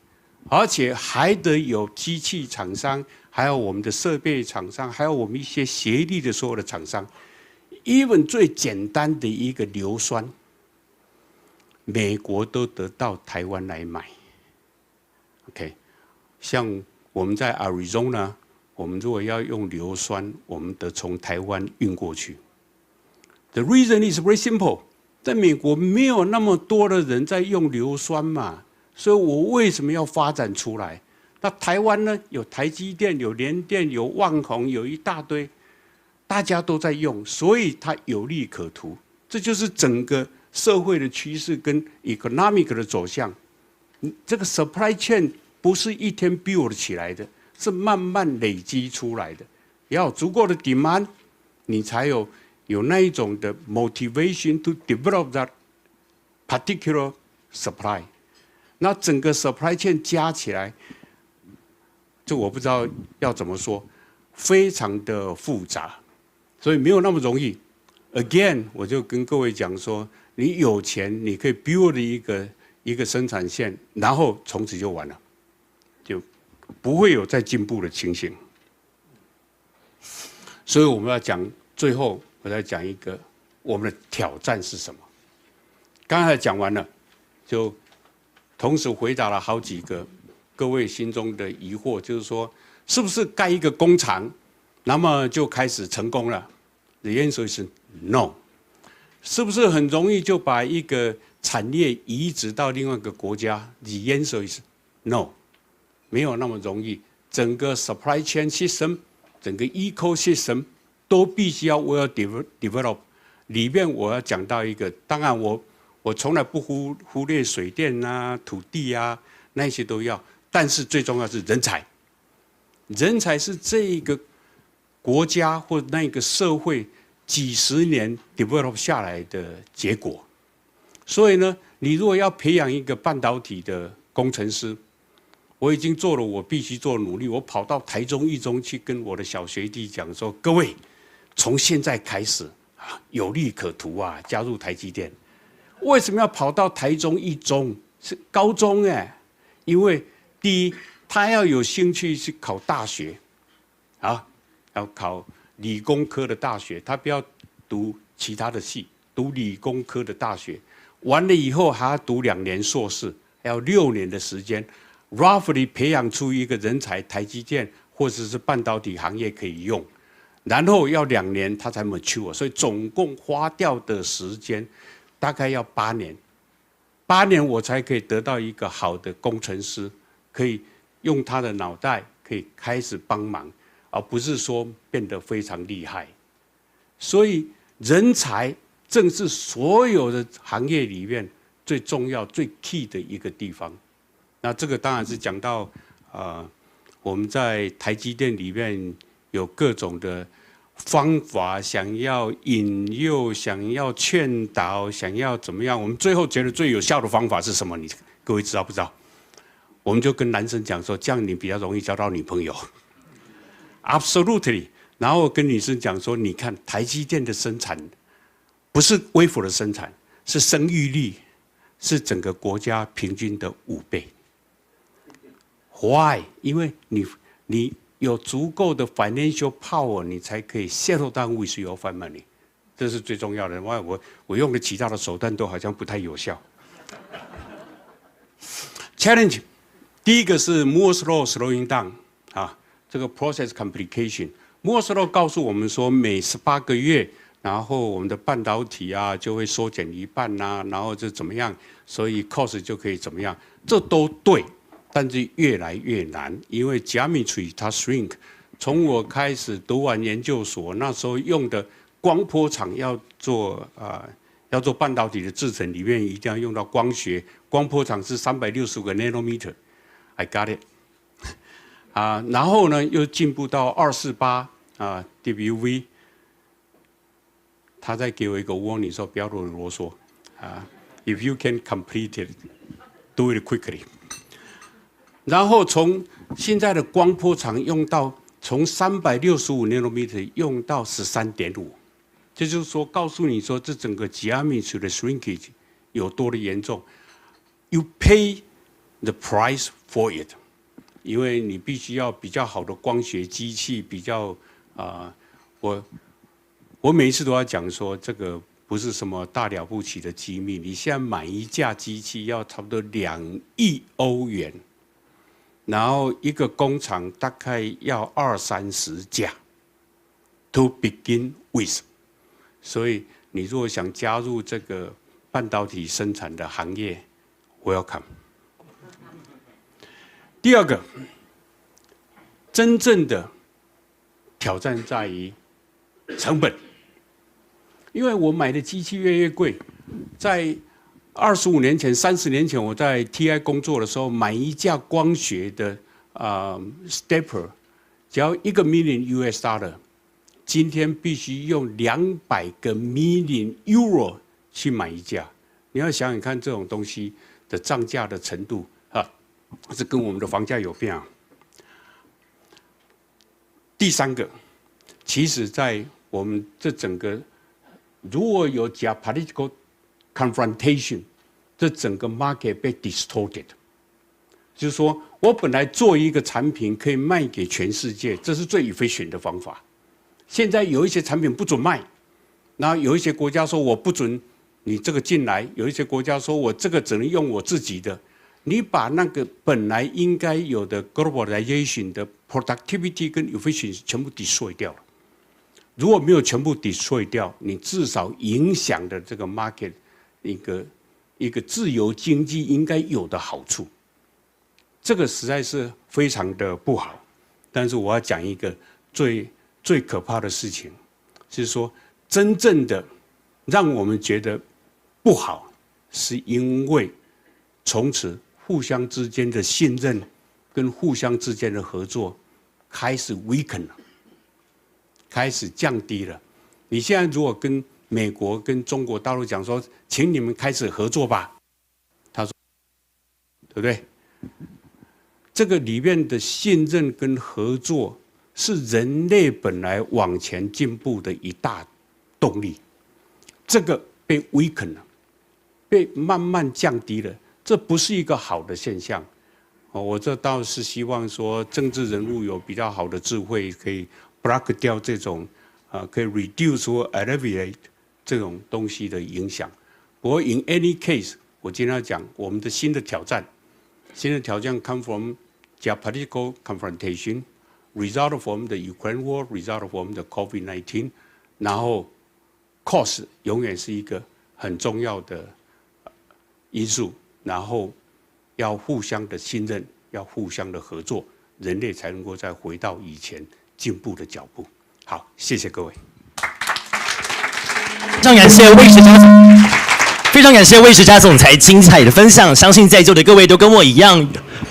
而且还得有机器厂商，还有我们的设备厂商，还有我们一些协力的所有的厂商。even 最简单的一个硫酸，美国都得到台湾来买。OK， 像我们在 Arizona， 我们如果要用硫酸，我们得从台湾运过去。The reason is very simple， 在美国没有那么多的人在用硫酸嘛，所以我为什么要发展出来？那台湾呢？有台积电，有联电，有旺宏，有一大堆，大家都在用，所以它有利可图。这就是整个社会的趋势跟 economic 的走向。这个 supply chain 不是一天 build 起来的，是慢慢累积出来的。要有足够的 demand， 你才有那一种的 motivation to develop that particular supply。那整个 supply chain 加起来，这我不知道要怎么说，非常的复杂，所以没有那么容易。Again， 我就跟各位讲说，你有钱，你可以 build 一个生产线，然后从此就完了，就不会有再进步的情形。所以我们要讲，最后我再讲一个我们的挑战是什么。刚才讲完了，就同时回答了好几个各位心中的疑惑，就是说，是不是盖一个工厂，那么就开始成功了 ？The answer is no。是不是很容易就把一个产业移植到另外一个国家 ？The answer is no， 没有那么容易。整个 supply chain system， 整个 ecosystem 都必须要 well develop。里面我要讲到一个，当然我从来不忽略水电啊、土地啊，那些都要，但是最重要是人才。人才是这一个国家或那个社会几十年 develop 下来的结果。所以呢，你如果要培养一个半导体的工程师，我已经做了我必须做的努力。我跑到台中一中去跟我的小学弟讲说：各位，从现在开始啊，有利可图啊，加入台积电。为什么要跑到台中一中？是高中哎，因为第一，他要有兴趣去考大学，啊，要考理工科的大学，他不要读其他的系，读理工科的大学。完了以后还要读2年硕士，还要6年的时间 ，roughly 培养出一个人才，台积电或者是半导体行业可以用，然后要2年他才 mature， 所以总共花掉的时间大概要8年，8年我才可以得到一个好的工程师，可以用他的脑袋可以开始帮忙，而不是说变得非常厉害。所以人才正是所有的行业里面最重要、最 key 的一个地方。那这个当然是讲到我们在台积电里面有各种的方法，想要引诱、想要劝导、想要怎么样。我们最后觉得最有效的方法是什么？你各位知道不知道？我们就跟男生讲说，这样你比较容易交到女朋友。Absolutely。然后跟女生讲说，你看台积电的生产不是微幅的生产，是生育率是整个国家平均的5倍。Why？ 因为你有足够的 financial power， 你才可以 settle down with your family， 这是最重要的。我用的其他的手段都好像不太有效。Challenge， 第一个是 Moore's Law slowing down 啊，这个 process complication。Moore's Law 告诉我们说，每18个月，然后我们的半导体啊就会缩减一半呐、然后就怎么样，所以 cost 就可以怎么样，这都对，但是越来越难，因为 geometry 它 shrink。从我开始读完研究所，那时候用的光波场要做要做半导体的制程，里面一定要用到光学，光波场是365个 nanometer，I got it。然后呢又进步到248DUV， 他再给我一个 warning 说不要啰嗦，if you can complete it, do it quickly。然后从现在的光波场用到从365 nanometer 用到13.5，这就是说告诉你说这整个 geometry 的 shrinkage 有多的严重。You pay the price for it， 因为你必须要比较好的光学机器，比较我每一次都要讲说这个不是什么大了不起的机密，你现在买一架机器要差不多2亿欧元。然后一个工厂大概要20-30架 ，to begin with。所以你如果想加入这个半导体生产的行业 ，welcome。第二个，真正的挑战在于成本，因为我买的机器越来越贵，在25年前、30年前，我在 TI 工作的时候，买一架光学的stepper， 只要1个 million US$， 今天必须用200个 million euro 去买一架。你要想想看，这种东西的涨价的程度是跟我们的房价有变啊。第三个，其实在我们这整个如果有geopolitical confrontation， 这整个 market 被 distorted， 就是说我本来做一个产品可以卖给全世界，这是最 efficient 的方法。现在有一些产品不准卖，然后有一些国家说我不准你这个进来，有一些国家说我这个只能用我自己的。你把那个本来应该有的 globalization 的 productivity 跟 efficiency 全部 destroy 掉了。如果没有全部 destroy 掉，你至少影响的这个 market 一个自由经济应该有的好处，这个实在是非常的不好。但是我要讲一个最可怕的事情，就是说真正的让我们觉得不好，是因为从此互相之间的信任跟互相之间的合作开始 weaken 了。开始降低了。你现在如果跟美国、跟中国大陆讲说，请你们开始合作吧，他说，对不对？这个里面的信任跟合作是人类本来往前进步的一大动力，这个被 weaken 了，被慢慢降低了，这不是一个好的现象。我这倒是希望说，政治人物有比较好的智慧，可以block 掉这种可以 reduce 或 alleviate 这种东西的影响。不过 in any case， 我今天要讲我们的新的挑战。新的挑战 come from geopolitical confrontation, result from the Ukraine war, result from the COVID-19， 然后 cost 永远是一个很重要的因素，然后要互相的信任，要互相的合作，人类才能够再回到以前进步的脚步。好，谢谢各位。非常感谢魏石家总，非常感谢魏石家总裁精彩的分享，相信在座的各位都跟我一样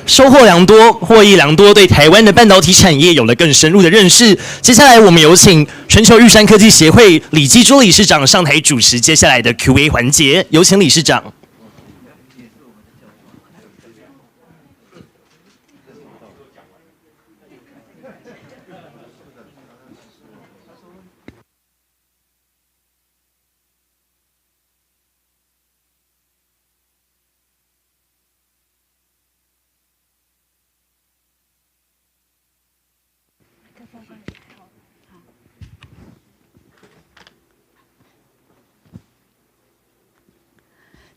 收获良多，获益良多，对台湾的半导体产业有了更深入的认识。接下来我们有请全球玉山科技协会李基珠理事长上台主持接下来的 Q&A 环节，有请理事长。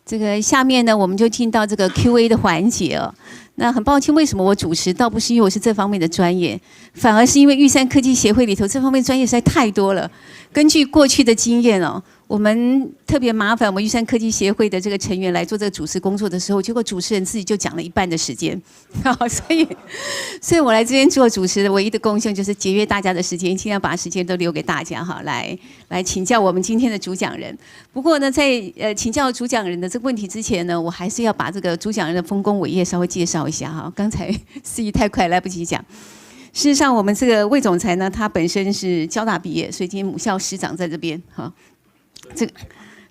这个下面呢，我们就进到这个 Q&A 的环节哦。那很抱歉，为什么我主持？倒不是因为我是这方面的专业，反而是因为玉山科技协会里头这方面专业实在太多了。根据过去的经验哦，我们特别麻烦我们玉山科技协会的这个成员来做这个主持工作的时候，结果主持人自己就讲了一半的时间，所以我来这边做主持的唯一的贡献就是节约大家的时间，尽量把时间都留给大家哈，来请教我们今天的主讲人。不过呢，在请教主讲人的这个问题之前呢，我还是要把这个主讲人的丰功伟业稍微介绍一下哈。刚才司仪太快来不及讲。事实上，我们这个魏总裁呢，他本身是交大毕业，所以今天母校师长在这边哈。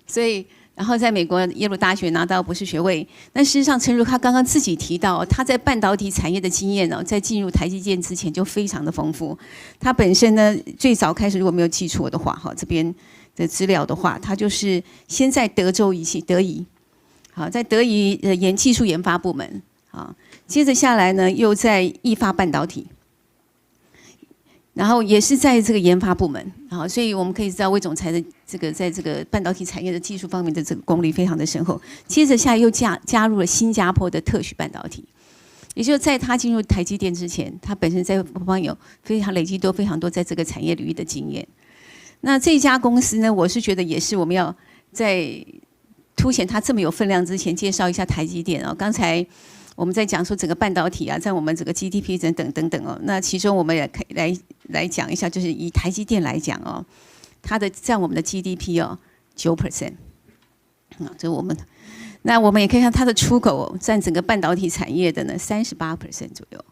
所以然后在美国耶鲁大学拿到博士学位。但事实上，诚如他刚刚自己提到，他在半导体产业的经验在进入台积电之前就非常的丰富。他本身呢，最早开始如果没有记错的话，哈，这边的资料的话，他就是先在德仪，好，在德仪技术研发部门，啊，接着下来呢，又在意法半导体。然后也是在这个研发部门，好，所以我们可以知道魏总裁的这个在这个半导体产业的技术方面的这个功力非常的深厚。接着下来又加入了新加坡的特许半导体，也就是在他进入台积电之前，他本身在方面有累积非常多在这个产业领域的经验。那这家公司呢，我是觉得也是我们要在凸显他这么有分量之前，介绍一下台积电哦。刚才我们在讲说整个半导体啊，在我们整个 GDP 等等哦，那其中我们也可以来讲一下，就是以台积电来讲哦，它的占我们的 GDP 哦9%，啊，这我们，那我们也可以看它的出口占整个半导体产业的呢38% 左右，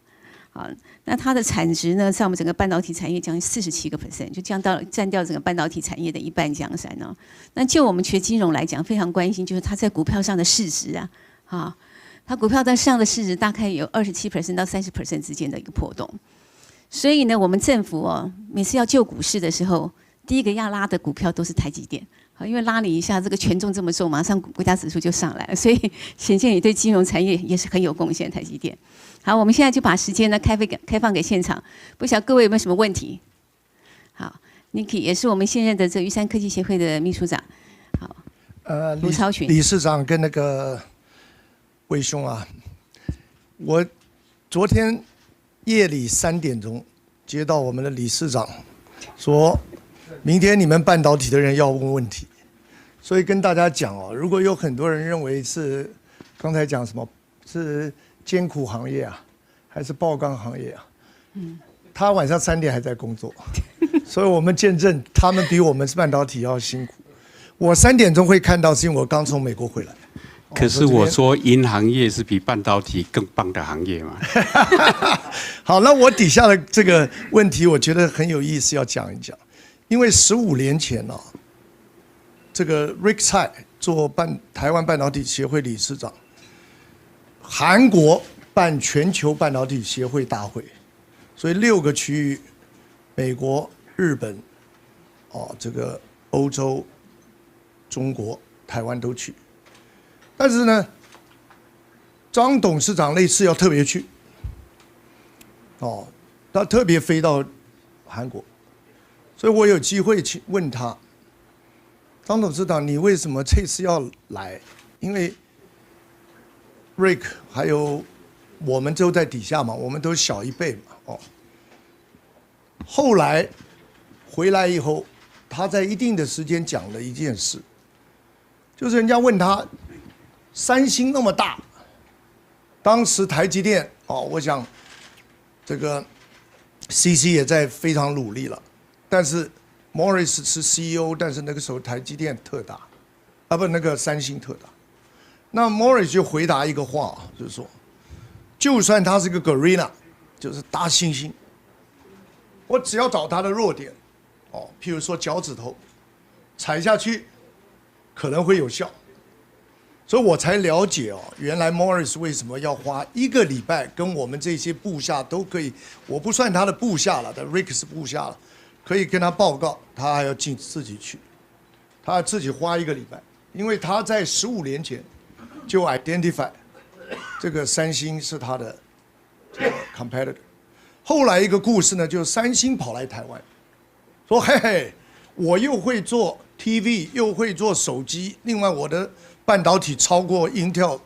好，那它的产值呢，在我们整个半导体产业将近47%，就占掉整个半导体产业的一半江山哦。那就我们学金融来讲，非常关心就是它在股票上的市值啊，啊。它股票在上的市值大概有27% 到30% 之间的一个波动，所以呢，我们政府每次要救股市的时候，第一个要拉的股票都是台积电，因为拉你一下，这个权重这么重，马上国家指数就上来了，所以显见你对金融产业也是很有贡献。台积电，好，我们现在就把时间呢开放给现场，不晓得各位有没有什么问题？好 ，Niki 也是我们现任的这个玉山科技协会的秘书长，好，卢超群理事长跟那个。魏兄啊，我昨天夜里3点钟接到我们的理事长说，明天你们半导体的人要问问题，所以跟大家讲哦，如果有很多人认为是刚才讲什么是艰苦行业啊，还是爆钢行业啊，他晚上3点还在工作，所以我们见证他们比我们半导体要辛苦。我3点钟会看到，是因为我刚从美国回来。可是我说银行业是比半导体更棒的行业嘛。好，那我底下的这个问题，我觉得很有意思，要讲一讲。因为15年前呢，这个 Rick Tsai 做台湾半导体协会理事长，韩国办全球半导体协会大会，所以6个区域，美国、日本，这个欧洲、中国、台湾都去。但是呢，张董事长那次要特别去，他特别飞到韩国，所以我有机会去问他，张董事长，你为什么这次要来？因为 Rick 还有我们都在底下嘛，我们都小一辈嘛，后来回来以后，他在一定的时间讲了一件事，就是人家问他。三星那么大，当时台积电我想这个 CC 也在非常努力了，但是 Morris 是 CEO， 但是那个时候台积电特大，那个三星特大。那 Morris 就回答一个话，就是说，就算他是个 gorilla， 就是大猩猩，我只要找他的弱点，譬如说脚趾头，踩下去可能会有效。所以我才了解原来 Morris 为什么要花1个礼拜跟我们这些部下都可以，我不算他的部下了，但 Rick 是部下了，可以跟他报告，他还要自己去，他要自己花1个礼拜，因为他在15年前就 identify 这个三星是他的competitor。后来一个故事呢，就是三星跑来台湾，说嘿嘿，我又会做 TV， 又会做手机，另外我的半导体超过 Intel，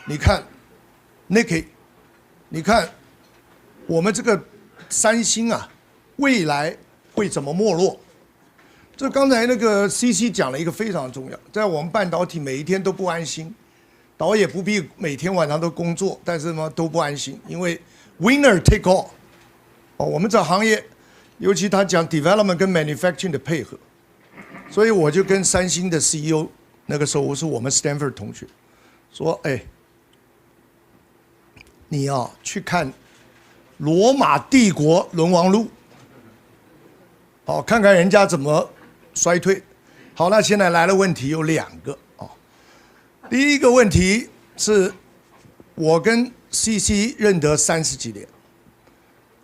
你看 Nikkei， 你看我们这个三星啊，未来会怎么没落？这刚才那个 CC 讲了一个非常重要，在我们半导体每一天都不安心，倒也不必每天晚上都工作，但是呢都不安心，因为 winner take all。哦，我们这行业，尤其他讲 development 跟 manufacturing 的配合，所以我就跟三星的 CEO， 那个时候我是我们 Stanford 同学，说，哎，你啊去看罗马帝国沦亡录，好，看看人家怎么衰退。好，那现在来了问题有2个哦。第一个问题是，我跟 CC 认得30几年，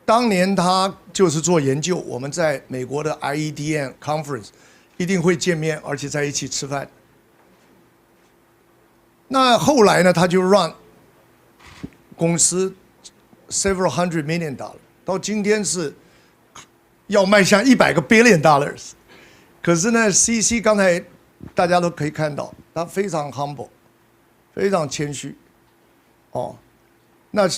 当年他就是做研究，我们在美国的 IEDM conference 一定会见面，而且在一起吃饭。那后来呢，他就让公司 several hundred million dollar， 到今天是要迈向100个 billion dollars。可是呢 ，CC 刚才大家都可以看到，他非常 humble， 非常谦虚。哦，那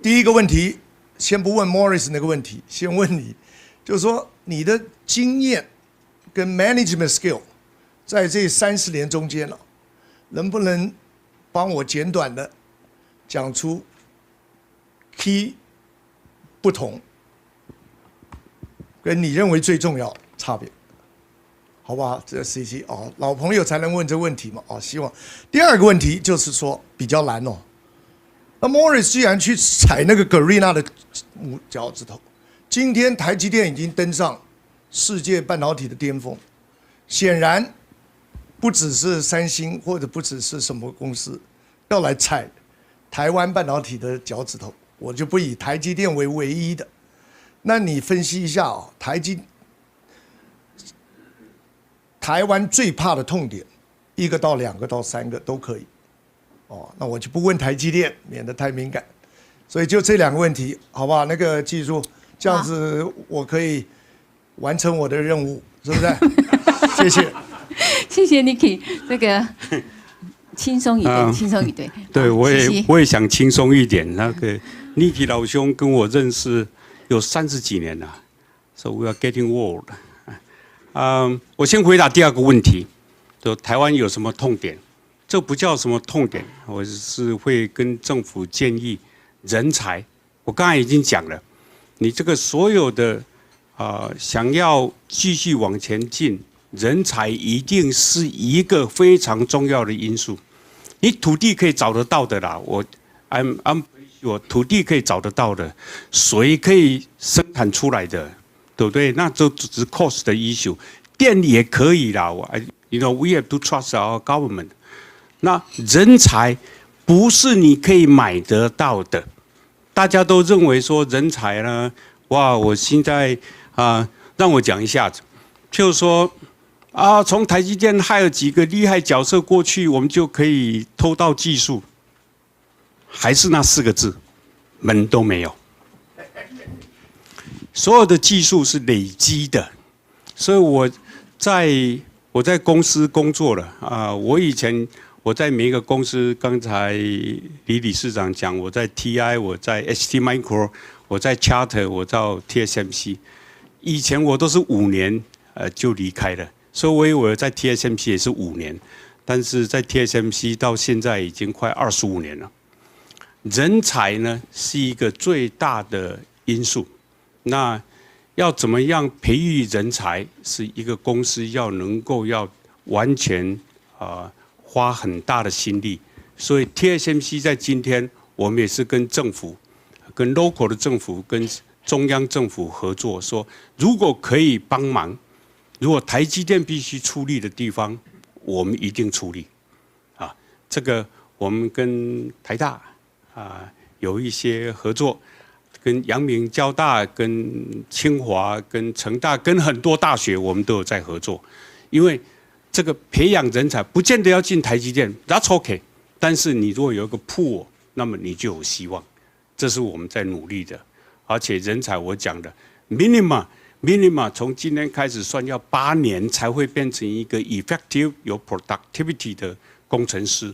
第一个问题，先不问 Morris 那个问题，先问你，就是说你的经验跟 management skill， 在这30年中间了，能不能帮我简短的讲出 key 不同，跟你认为最重要差别？好不好？这 CC 哦，老朋友才能问这问题嘛。哦，希望。第2个问题就是说比较难哦。那 Morris 既然去踩那个 Garena 的脚趾头，今天台积电已经登上世界半导体的巅峰，显然不只是三星或者不只是什么公司要来踩台湾半导体的脚趾头，我就不以台积电为唯一的。那你分析一下哦，台湾最怕的痛点，1个到2个到3个都可以。哦，那我就不问台积电，免得太敏感。所以就这2个问题，好不好？那个记住，这样子我可以完成我的任务，是不是？谢谢。谢谢 Nicky， 这个轻松一点，轻松一点。对，我也想轻松一点。那个 Nicky 老兄跟我认识有30几年了 ，so we are getting old。我先回答第2个问题，就台湾有什么痛点？这不叫什么痛点，我是会跟政府建议人才。我刚才已经讲了，你这个所有的想要继续往前进，人才一定是一个非常重要的因素。你土地可以找得到的啦，我土地可以找得到的，水可以生产出来的，对不对？那这只是 cost 的 issue， 电也可以啦。You know, we have to trust our government。那人才不是你可以买得到的。大家都认为说人才呢，哇，我现在让我讲一下子，就是说从台积电害了几个厉害角色过去，我们就可以偷到技术，还是那4个字，门都没有。所有的技术是累积的，所以我在公司工作了我以前我在每一个公司，刚才李理事长讲，我在 TI， 我在 STMicro， 我在 Charter， 我到 TSMC， 以前我都是5年就离开了，所以我以为在 TSMC 也是5年，但是在 TSMC 到现在已经快25年了。人才呢是一个最大的因素，那要怎么样培育人才，是一个公司要完全花很大的心力。所以 TSMC 在今天，我们也是跟政府、跟 local 的政府、跟中央政府合作，说如果可以帮忙，如果台积电必须出力的地方，我们一定出力。这个我们跟台大有一些合作，跟阳明交大、跟清华、跟成大、跟很多大学，我们都有在合作。因为这个培养人才不见得要进台积电 ，That's OK。但是你如果有一个 pool， 那么你就有希望。这是我们在努力的。而且人才我讲的 minimum minimum 从今天开始算要8年才会变成一个 effective 有 productivity 的工程师。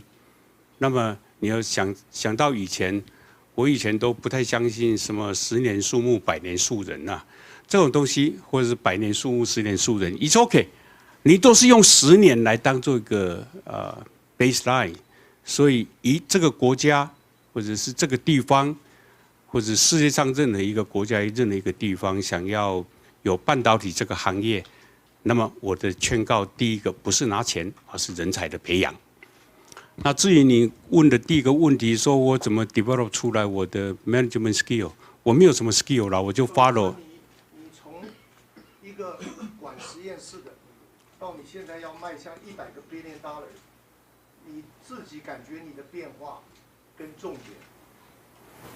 那么你要想到以前，我以前都不太相信什么10年树木100年树人啊，这种东西，或者是100年树木10年树人 ，it's OK， 你都是用10年来当做一个baseline， 所以这个国家或者是这个地方，或者世界上任何一个国家、任何一个地方想要有半导体这个行业，那么我的劝告第一个不是拿钱，而是人才的培养。那至于你问的第一个问题，说我怎么 develop 出来我的 management skill， 我没有什么 skill 啦，我就 follow。你从一个管实验室的，到你现在要迈向100个 billion dollar， 你自己感觉你的变化跟重点？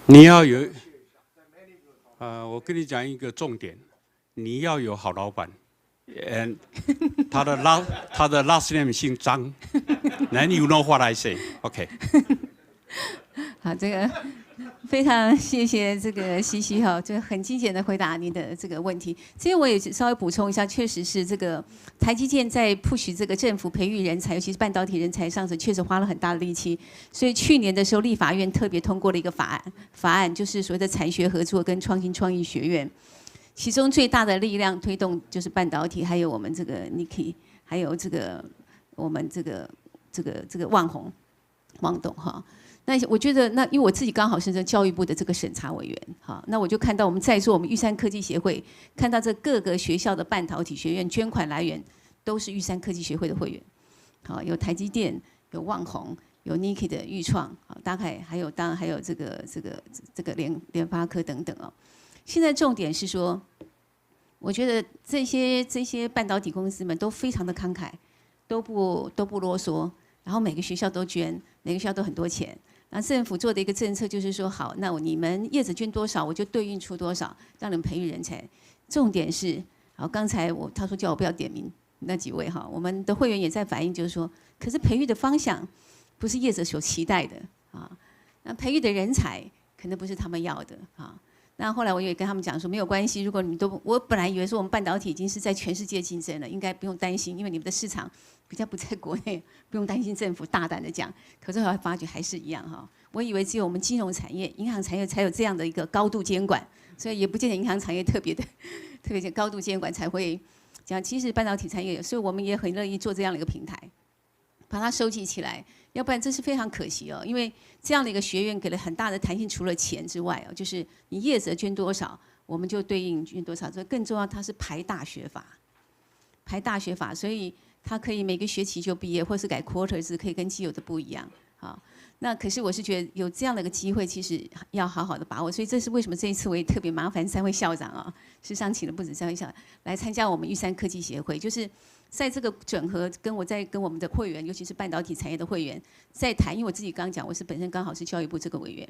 你要有，我跟你讲一个重点，你要有好老板。他的 last name 姓张，Then you know what I say. OK 好，这个非常谢谢这个西西哈，就很精简的回答您的这个问题。这边我也稍微补充一下，确实是这个台积电在 push 这个政府培育人才，尤其是半导体人才上，确实花了很大的力气。所以去年的时候，立法院特别通过了一个法案就是所谓的产学合作跟创新创意学院。其中最大的力量推动就是半导体，还有我们这个 Niki， 还有这个我们这个汪董哈。那我觉得因为我自己刚好是这教育部的这个审查委员哈，那我就看到我们在座我们玉山科技协会，看到这各个学校的半导体学院捐款来源都是玉山科技协会的会员，好，有台积电，有旺宏，有 Niki 的裕创，好，大概当然还有这个联发科等等哦。现在重点是说，我觉得这些半导体公司们都非常的慷慨，都不啰嗦，然后每个学校都捐，每个学校都很多钱。那政府做的一个政策就是说，好，那你们业者捐多少，我就对应出多少，让你们培育人才。重点是，好，刚才他说叫我不要点名那几位哈，我们的会员也在反映，就是说，可是培育的方向不是业者所期待的啊，那培育的人才可能不是他们要的啊。那后来我也跟他们讲说，没有关系，如果你们我本来以为说我们半导体已经是在全世界竞争了，应该不用担心，因为你们的市场比较不在国内，不用担心政府大胆的讲。可是后来发觉还是一样哈，我以为只有我们金融产业、银行产业才有这样的一个高度监管，所以也不见得银行产业特别高度监管才会讲。其实半导体产业有，所以我们也很乐意做这样的一个平台，把它收集起来。要不然这是非常可惜哦，因为这样的一个学院给了很大的弹性，除了钱之外哦，就是你业者捐多少，我们就对应捐多少。这更重要，它是排大学法，所以它可以每个学期就毕业，或是改 quarter 制，可以跟既有的不一样。好，那可是我是觉得有这样的一个机会，其实要好好的把握。所以这是为什么这一次我也特别麻烦3位校长啊，事实上请了不止3位校长来参加我们玉山科技协会，就是在这个整合跟我们的会员，尤其是半导体产业的会员在谈，因为我自己刚刚讲，我是本身刚好是教育部这个委员，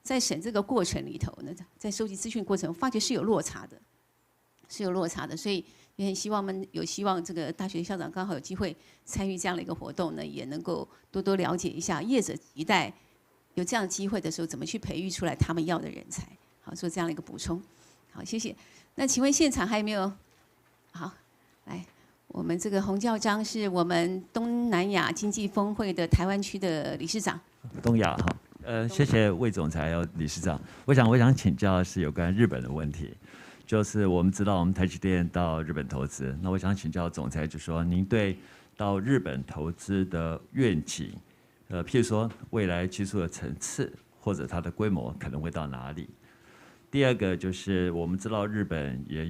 在审这个过程里头呢，在收集资讯过程，我发觉是有落差的，所以也很希望这个大学校长刚好有机会参与这样的一个活动呢，也能够多多了解一下业者期待有这样的机会的时候，怎么去培育出来他们要的人才。好，做这样的一个补充。好，谢谢。那请问现场还有没有？好，来。我们这个洪教章是我们东南亚经济峰会的台湾区的理事长。东亚哈，谢谢魏总裁和理事长。我想请教的是有关日本的问题，就是我们知道我们台积电到日本投资，那我想请教总裁，就说您对到日本投资的愿景，譬如说未来技术的层次或者它的规模可能会到哪里？第二个就是我们知道日本也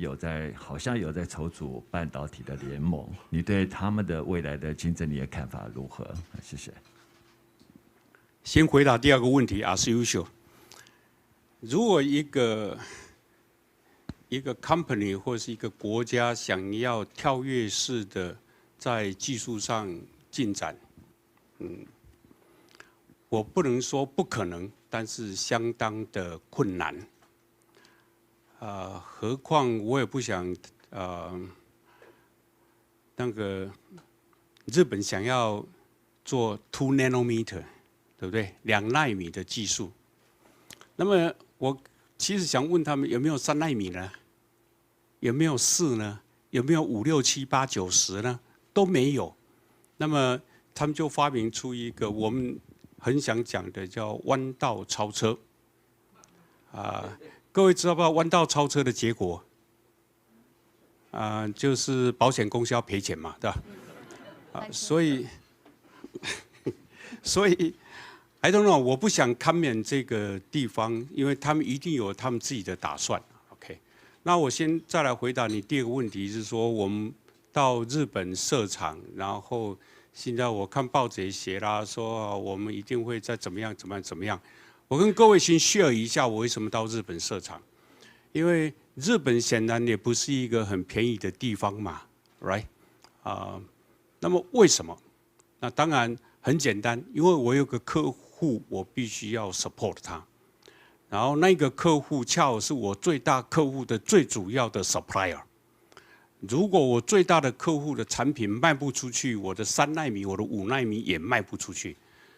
好像有在筹组半导体的联盟，你对他们的未来的竞争力的看法如何？谢谢。先回答第二个问题 ，as usual。如果一个 company 或是一个国家想要跳跃式的在技术上进展，我不能说不可能，但是相当的困难。何况我也不想那个日本想要做2 nanometer， 对不对？2奈米的技术。那么我其实想问他们有没有3奈米呢？有没有4呢？有没有5、6、7、8、9、10呢？都没有。那么他们就发明出一个我们很想讲的叫弯道超车。各位知道不知道弯道超车的结果？就是保险公司要赔钱嘛，对吧？所以I don't know， 我不想comment这个地方，因为他们一定有他们自己的打算。OK， 那我先再来回答你第二个问题，是说我们到日本设厂，然后现在我看报纸也写啦，说我们一定会再怎么样。我跟各位先 share 一下我为什么到日本设厂，因为日本显然也不是一个很便宜的地方嘛 ，right？ 那么为什么？那当然很简单，因为我有个客户，我必须要 support 他，然后那个客户恰好是我最大客户的最主要的 supplier。如果我最大的客户的产品卖不出去，我的3奈米、我的5奈米也卖不出去，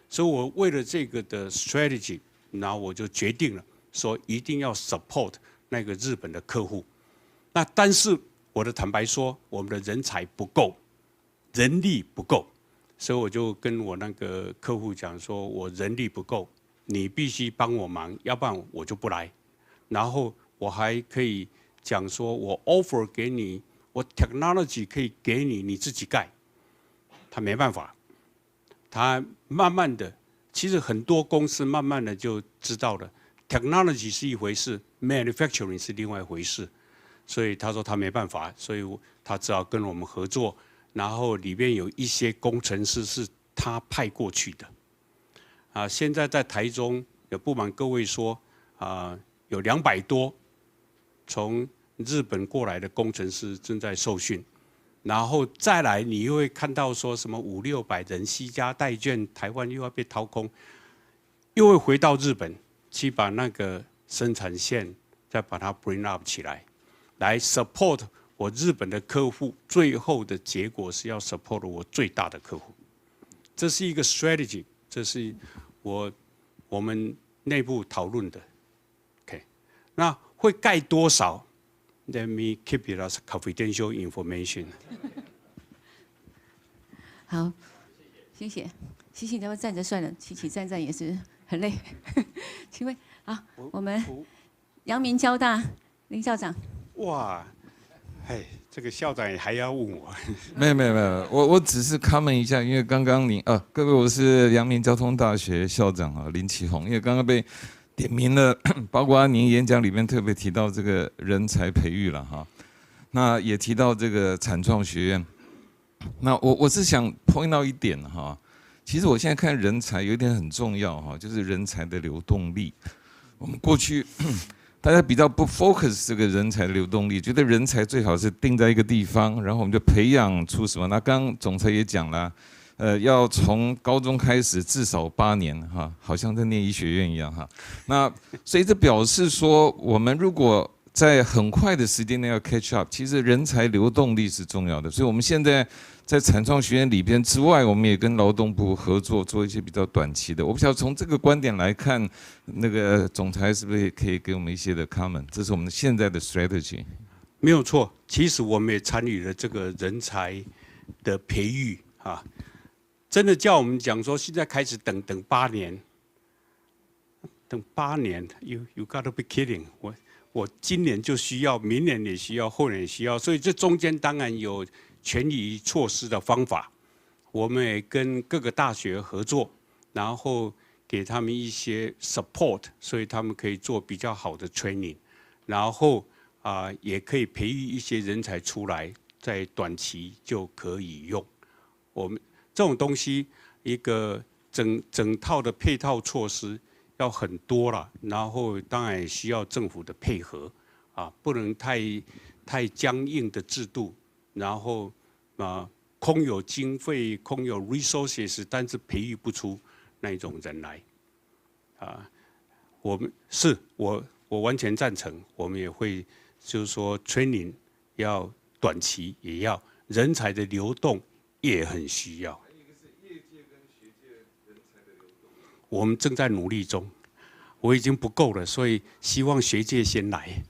所以我为了这个的 strategy， 然后我就决定了说一定要 support 那个日本的客户。那但是我的坦白说，我们的人才不够，人力不够。所以我就跟我那个客户讲说，我人力不够，你必须帮我忙，要不然我就不来。然后我还可以讲说，我 offer 给你，我 technology 可以给你，你自己盖。他没办法，他慢慢的，其实很多公司慢慢的就知道了 ，technology 是一回事 ，manufacturing 是另外一回事。所以他说他没办法，所以他只好跟我们合作。然后里面有一些工程师是他派过去的，现在在台中也不瞒各位说，有200多从日本过来的工程师正在受训，然后再来你又会看到说什么500、600人惜家带眷，台湾又要被掏空，又会回到日本去把那个生产线再把它 bring up 起来，来 support。我日本的客户最后的结果是要 support 我最大的客户，这是一个 strategy， 这是我们内部讨论的。OK， 那会盖多少 ？Let me keep it as confidential information。好，谢谢，你要不要站着算了？起站也是很累。请问，好，我们阳明交大林校长。哇。哎，这个校长也还要问我？没有，我只是 comment 一下，因为刚刚您各位，我是阳明交通大学校长林奇宏，因为刚刚被点名了，包括您演讲里面特别提到这个人才培育了哈，那也提到这个产创学院，那我是想 point 到一点哈，其实我现在看人才有一点很重要哈，就是人才的流动力，我们过去。大家比较不 focus 这个人才的流动力，觉得人才最好是定在一个地方，然后我们就培养出什么？那刚刚总裁也讲了，要从高中开始至少8年哈，好像在念医学院一样哈。那所以这表示说，我们如果在很快的时间内要 catch up， 其实人才流动力是重要的。所以我们现在在产创学院里边之外，我们也跟劳动部合作，做一些比较短期的。我不晓得从这个观点来看，那个总裁是不是也可以给我们一些的 comment？ 这是我们现在的 strategy。没有错，其实我们也参与了这个人才的培育啊。真的叫我们讲说，现在开始等8年，等8年 ，you gotta be kidding！ 我今年就需要，明年也需要，后年也需要，所以这中间当然有权宜措施的方法。我们也跟各个大学合作，然后给他们一些 support， 所以他们可以做比较好的 training， 然后也可以培育一些人才出来，在短期就可以用。我们这种东西，一个整套的配套措施。要很多了，然后当然也需要政府的配合，不能太僵硬的制度，然后空有经费、空有 resources， 但是培育不出那种人来，我完全赞成，我们也会就是说 training 要短期，也要人才的流动也很需要。我们正在努力中，我已经不够了，所以希望学界先来。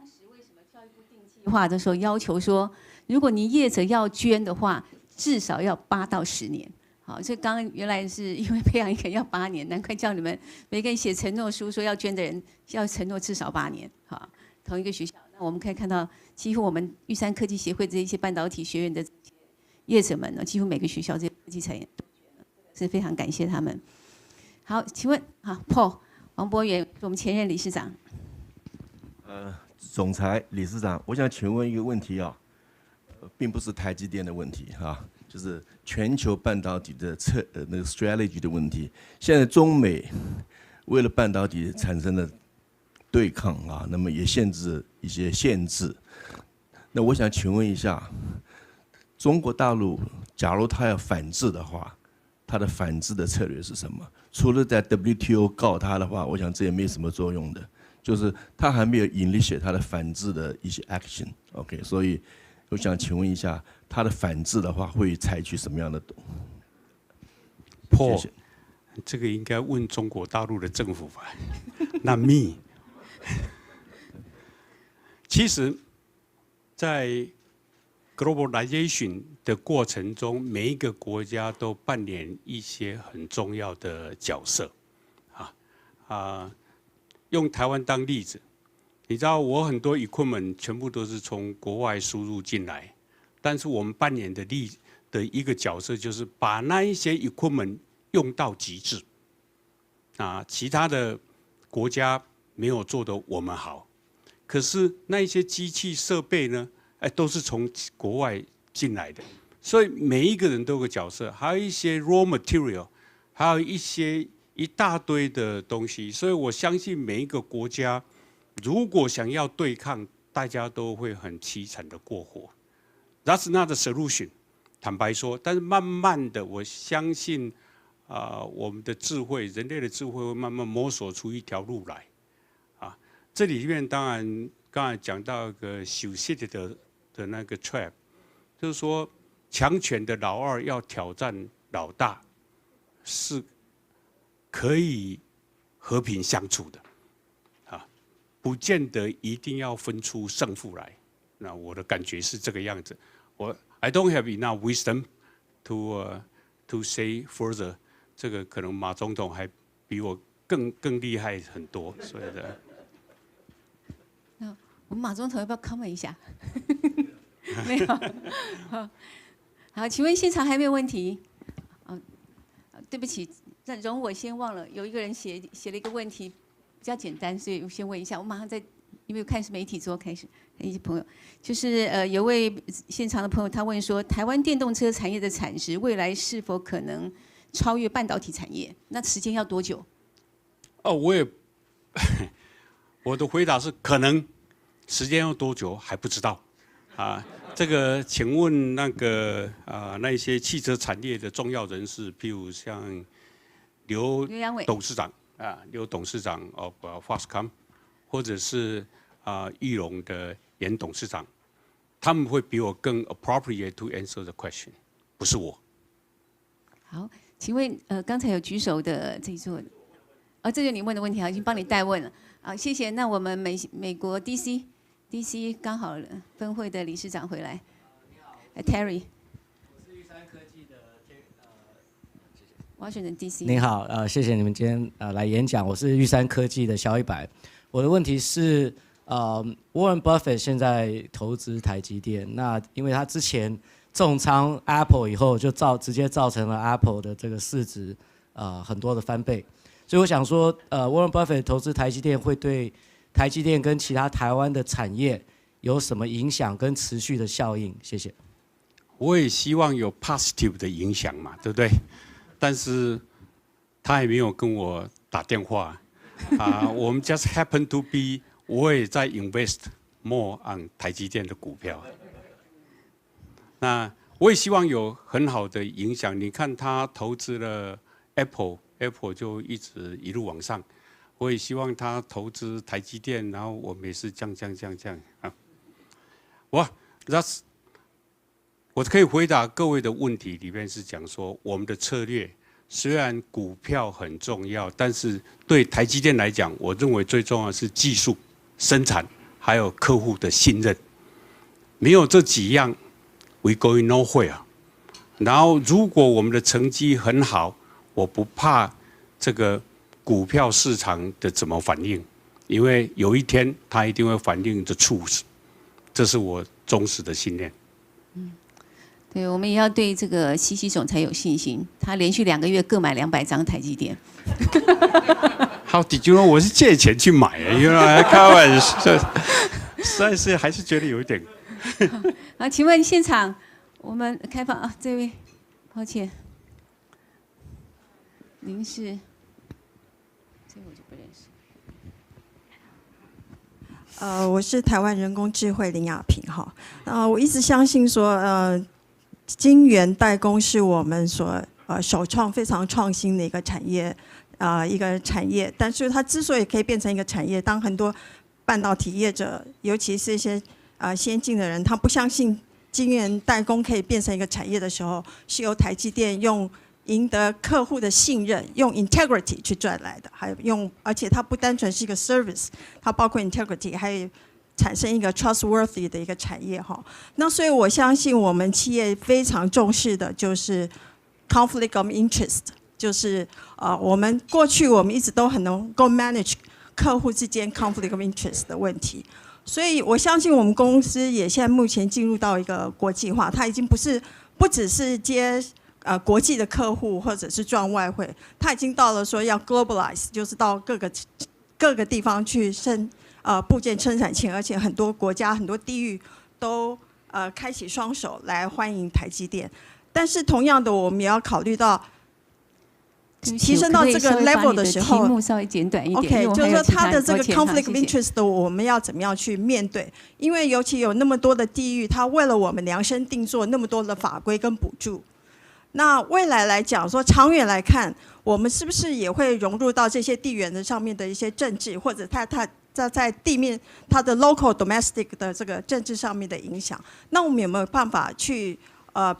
计划的时候要求说，如果你业者要捐的话，至少要8到10年。好，所以刚刚原来是因为培养一个人要8年，难怪叫你们每个人写承诺书，说要捐的人要承诺至少8年。好，同一个学校，那我们可以看到，几乎我们玉山科技协会这一些半导体学院的业者们呢，几乎每个学校这些科技产业都捐了，是非常感谢他们。好，请问Paul 王博源，我们前任理事长。总裁、理事长，我想请问一个问题啊，并不是台积电的问题哈，就是全球半导体的那个 strategy 的问题。现在中美为了半导体产生了对抗啊，那么也限制一些限制。那我想请问一下，中国大陆假如他要反制的话，他的反制的策略是什么？除了在 WTO 告他的话，我想这也没什么作用的。就是他还没有initiate他的反制的一些 action，OK，所以我想请问一下，他的反制的话会采取什么样的？Paul，谢谢。这个应该问中国大陆的政府吧？那 me， 其实，在 globalization 的过程中，每一个国家都扮演一些很重要的角色，用台湾当例子，你知道我很多 equipment 全部都是从国外输入进来，但是我们扮演的一个角色就是把那一些 equipment 用到极致。其他的国家没有做得我们好，可是那一些机器设备呢，都是从国外进来的，所以每一个人都有个角色，还有一些 raw material， 还有一大堆的东西，所以我相信每一个国家，如果想要对抗，大家都会很凄惨的过活。That's not the solution， 坦白说，但是慢慢的，我相信，我们的智慧，人类的智慧会慢慢摸索出一条路来。这里面当然刚才讲到一个修饰的那个 trap， 就是说强权的老二要挑战老大，是可以和平相处的，不见得一定要分出胜负来。那我的感觉是这个样子。I don't have enough wisdom to say further。这个可能马总统还比我更厉害很多，所以的。那我们马总统要不要 comment 一下？没有。好，请问现场还没有问题？对不起。容我先忘了，有一个人写了一个问题，比较简单，所以我先问一下。我马上因为看是媒体桌开始，一些朋友就是有位现场的朋友，他问说，台湾电动车产业的产值未来是否可能超越半导体产业？那时间要多久？我的回答是可能，时间要多久还不知道。这个请问那一些汽车产业的重要人士，譬如像刘董事长刘董事长 of Foxconn， 或者是裕隆的严董事长，他们会比我更 appropriate to answer the question， 不是我。好，请问刚才有举手的这一座，这就是你问的问题，已经帮你代问了。好，谢谢。那我们美国 DC 刚好分会的理事长回来，Terry。Washington DC。您好，谢谢你们今天来演讲。我是玉山科技的肖一白。我的问题是，Warren Buffett 现在投资台积电，那因为他之前重仓 Apple 以后，就直接造成了 Apple 的这个市值很多的翻倍。所以我想说，Warren Buffett 投资台积电会对台积电跟其他台湾的产业有什么影响跟持续的效应？谢谢。我也希望有 positive 的影响嘛，对不对？但是他也没有跟我打电话我们 just happen to be， 我也在 invest more on 台积电的股票。那我也希望有很好的影响。你看他投资了 Apple 就一路往上。我也希望他投资台积电，然后我们也是这样我可以回答各位的问题，里面是讲说我们的策略虽然股票很重要，但是对台积电来讲，我认为最重要的是技术、生产还有客户的信任。没有这几样 ，we going nowhere。然后，如果我们的成绩很好，我不怕这个股票市场的怎么反应，因为有一天它一定会反映the truth， 这是我忠实的信念。对，我们也要对这个西西总裁有信心，他连续2个月各买200张台积电。How did you know？ 我是借钱去买的，因为开玩笑，实在是还是觉得有一点。好，请问现场我们开放啊，这位，抱歉，您是，这我就不认识。我是台湾人工智慧林雅萍哈。我一直相信说，晶圆代工是我们所首创非常创新的一个产业，但是它之所以可以变成一个产业，当很多半导体业者，尤其是一些先进的人，他不相信晶圆代工可以变成一个产业的时候，是由台积电用赢得客户的信任，用 integrity 去赚来的，还有而且它不单纯是一个 service， 它包括 integrity， 还有产生一个 trustworthy 的一个产业哈。那所以我相信我们企业非常重视的就是 conflict of interest， 就是我们过去我们一直都很能够 manage 客户之间 conflict of interest 的问题。所以我相信我们公司也现在目前进入到一个国际化，它已经不只是接国际的客户或者是赚外汇，它已经到了说要 globalize， 就是到各个地方去部件生产线，而且很多国家很多地域都开启双手来欢迎台积电。但是同样的，我们也要考虑到提升到这个 level 的时候，题目稍微简短一点。OK， 就是说它的这个 conflict of interest 我们要怎么样去面对？因为尤其有那么多的地域，它为了我们量身定做那么多的法规跟补助。那未来来讲，说长远来看，我们是不是也会融入到这些地缘的上面的一些政治，或者它在地面它的 local domestic 的这个政治上面的影响？那我们有没有办法去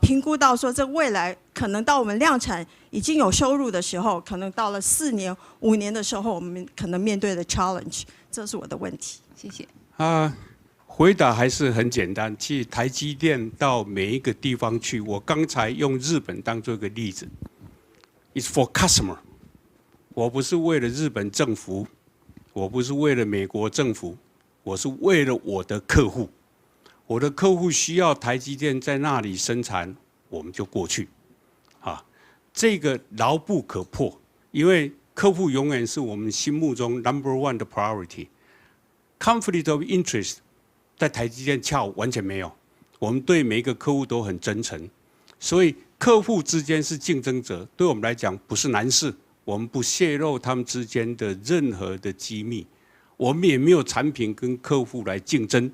评估到说，这未来可能到我们量产已经有收入的时候，可能到了4年、5年的时候，我们可能面对的 challenge， 这是我的问题。谢谢。回答还是很简单。其实台积电到每一个地方去，我刚才用日本当做一个例子 ，It's for customer。我不是为了日本政府，我不是为了美国政府，我是为了我的客户。我的客户需要台积电在那里生产，我们就过去。这个牢不可破，因为客户永远是我们心目中 No.1 的 priority。Conflict of interest。在台积电完全没有，我们对每一个客户都很真诚，所以客户之间是竞争者，对我们来讲不是难事。我们不泄露他们之间的任何的机密，我们也没有产品跟客户来竞争，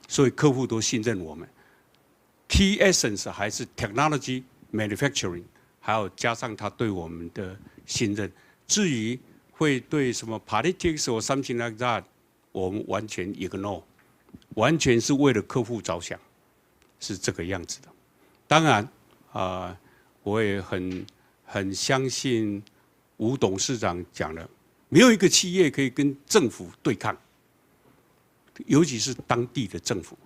所以客户都信任我们。Key essence 还是 technology manufacturing， 还有加上他对我们的信任。至于会对什么 politics or something like that， 我们完全 ignore。完全是为了客户着想，是这个样子的。当然，我也很相信吴董事长讲的，没有一个企业可以跟政府对抗，尤其是当地的政府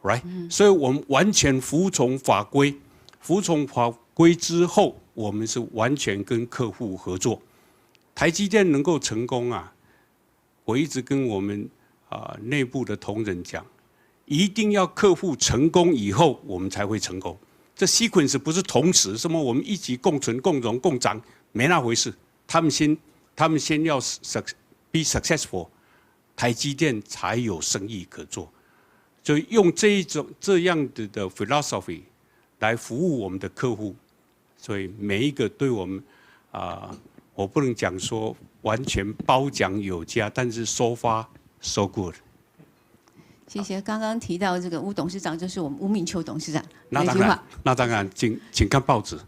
，right？所以我们完全服从法规，服从法规之后，我们是完全跟客户合作。台积电能够成功啊，我一直跟我们内部的同仁讲，一定要客户成功以后，我们才会成功。这 sequence 不是同时，什么我们一起共存、共荣、共长，没那回事。他们先要 be successful， 台积电才有生意可做。就用这样的 philosophy 来服务我们的客户，所以每一个对我们我不能讲说完全褒奖有加，但是so far so good。谢谢。刚刚提到这个吴董事长，就是我们吴敏秋董事长。那当然，请看报纸。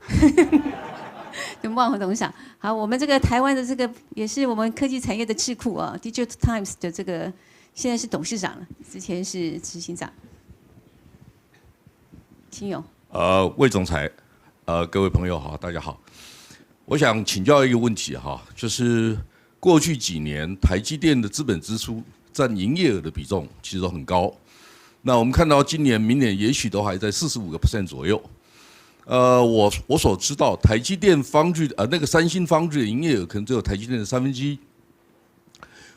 就万宏董事长。好，我们这个台湾的这个也是我们科技产业的智库啊 ，Digital Times 的这个现在是董事长了，之前是执行长。秦勇。魏总裁，各位朋友好，大家好。我想请教一个问题哈，就是过去几年台积电的资本支出占营业额的比重其实都很高。那我们看到今年、明年也许都还在45% 左右。我所知道，台积电Foundry那个三星Foundry的营业额可能只有台积电的1/3。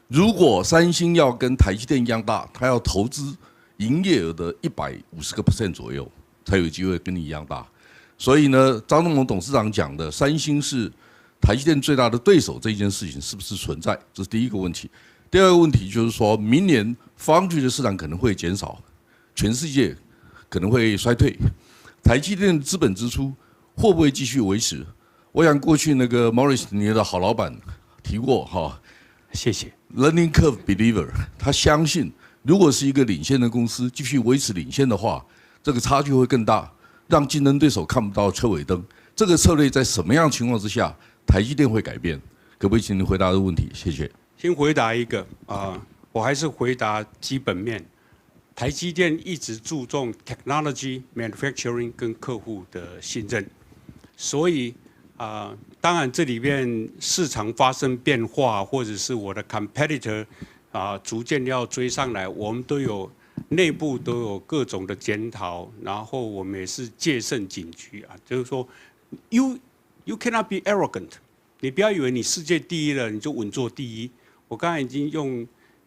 如果三星要跟台积电一样大，它要投资营业额的150% 左右，才有机会跟你一样大。所以呢，张忠谋董事长讲的三星是台积电最大的对手这件事情是不是存在？这是第一个问题。第二个问题就是说，明年 Foundry 的市场可能会减少，全世界可能会衰退，台积电的资本支出会不会继续维持？我想过去那个 Morris 你的好老板提过哈，谢谢。Learning Curve Believer， 他相信如果是一个领先的公司继续维持领先的话，这个差距会更大，让竞争对手看不到车尾灯。这个策略在什么样的情况之下，台积电会改变？可不可以请您回答这个问题？谢谢。先回答一个我还是回答基本面。台积电一直注重 technology manufacturing 跟客户的信任，所以当然这里面市场发生变化，或者是我的 competitor 逐渐要追上来，我们都有内部都有各种的检讨，然后我们也是戒慎警局就是说 you cannot be arrogant， 你不要以为你世界第一了你就稳坐第一。我刚才已经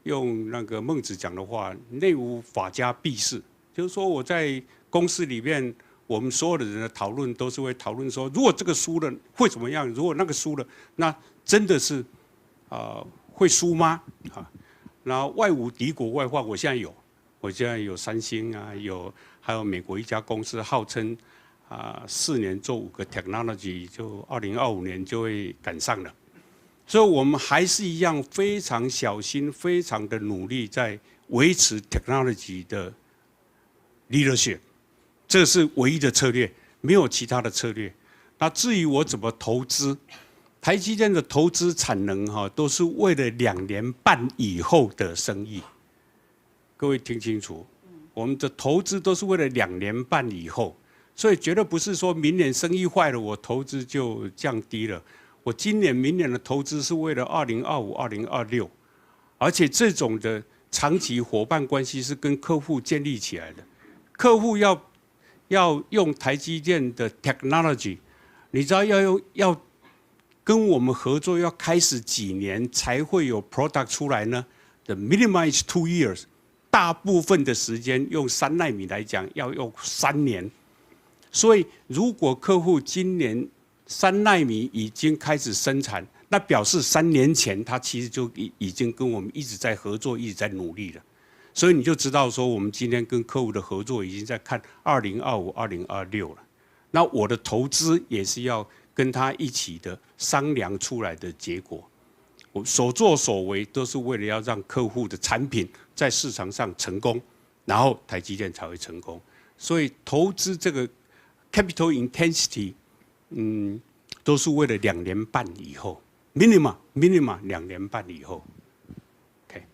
用那个孟子讲的话，内无法家必士，就是说我在公司里面，我们所有的人的讨论都是会讨论说，如果这个输了会怎么样？如果那个输了，那真的是会输吗？然后外无敌国外患，我现在有三星还有美国一家公司，号称4年做5个 technology， 就2025年就会赶上了。所以我们还是一样非常小心、非常的努力，在维持 technology 的 leadership， 这是唯一的策略，没有其他的策略。那至于我怎么投资，台积电的投资产能都是为了2年半以后的生意。各位听清楚，我们的投资都是为了2年半以后，所以绝对不是说明年生意坏了，我投资就降低了。我今年、明年的投资是为了2025、2026，而且这种的长期伙伴关系是跟客户建立起来的。客户要用台积电的 technology， 你知道要跟我们合作要开始几年才会有 product 出来呢 ？The minimum is 2 years， 大部分的时间用3奈米来讲要用3年，所以如果客户今年3奈米已经开始生产，那表示3年前他其实就已经跟我们一直在合作，一直在努力了。所以你就知道说，我们今天跟客户的合作已经在看2025、2026了。那我的投资也是要跟他一起的商量出来的结果。我所作所为都是为了要让客户的产品在市场上成功，然后台积电才会成功。所以投资这个 capital intensity。都是为了2年半以后 ，minimum 2年半以后。OK。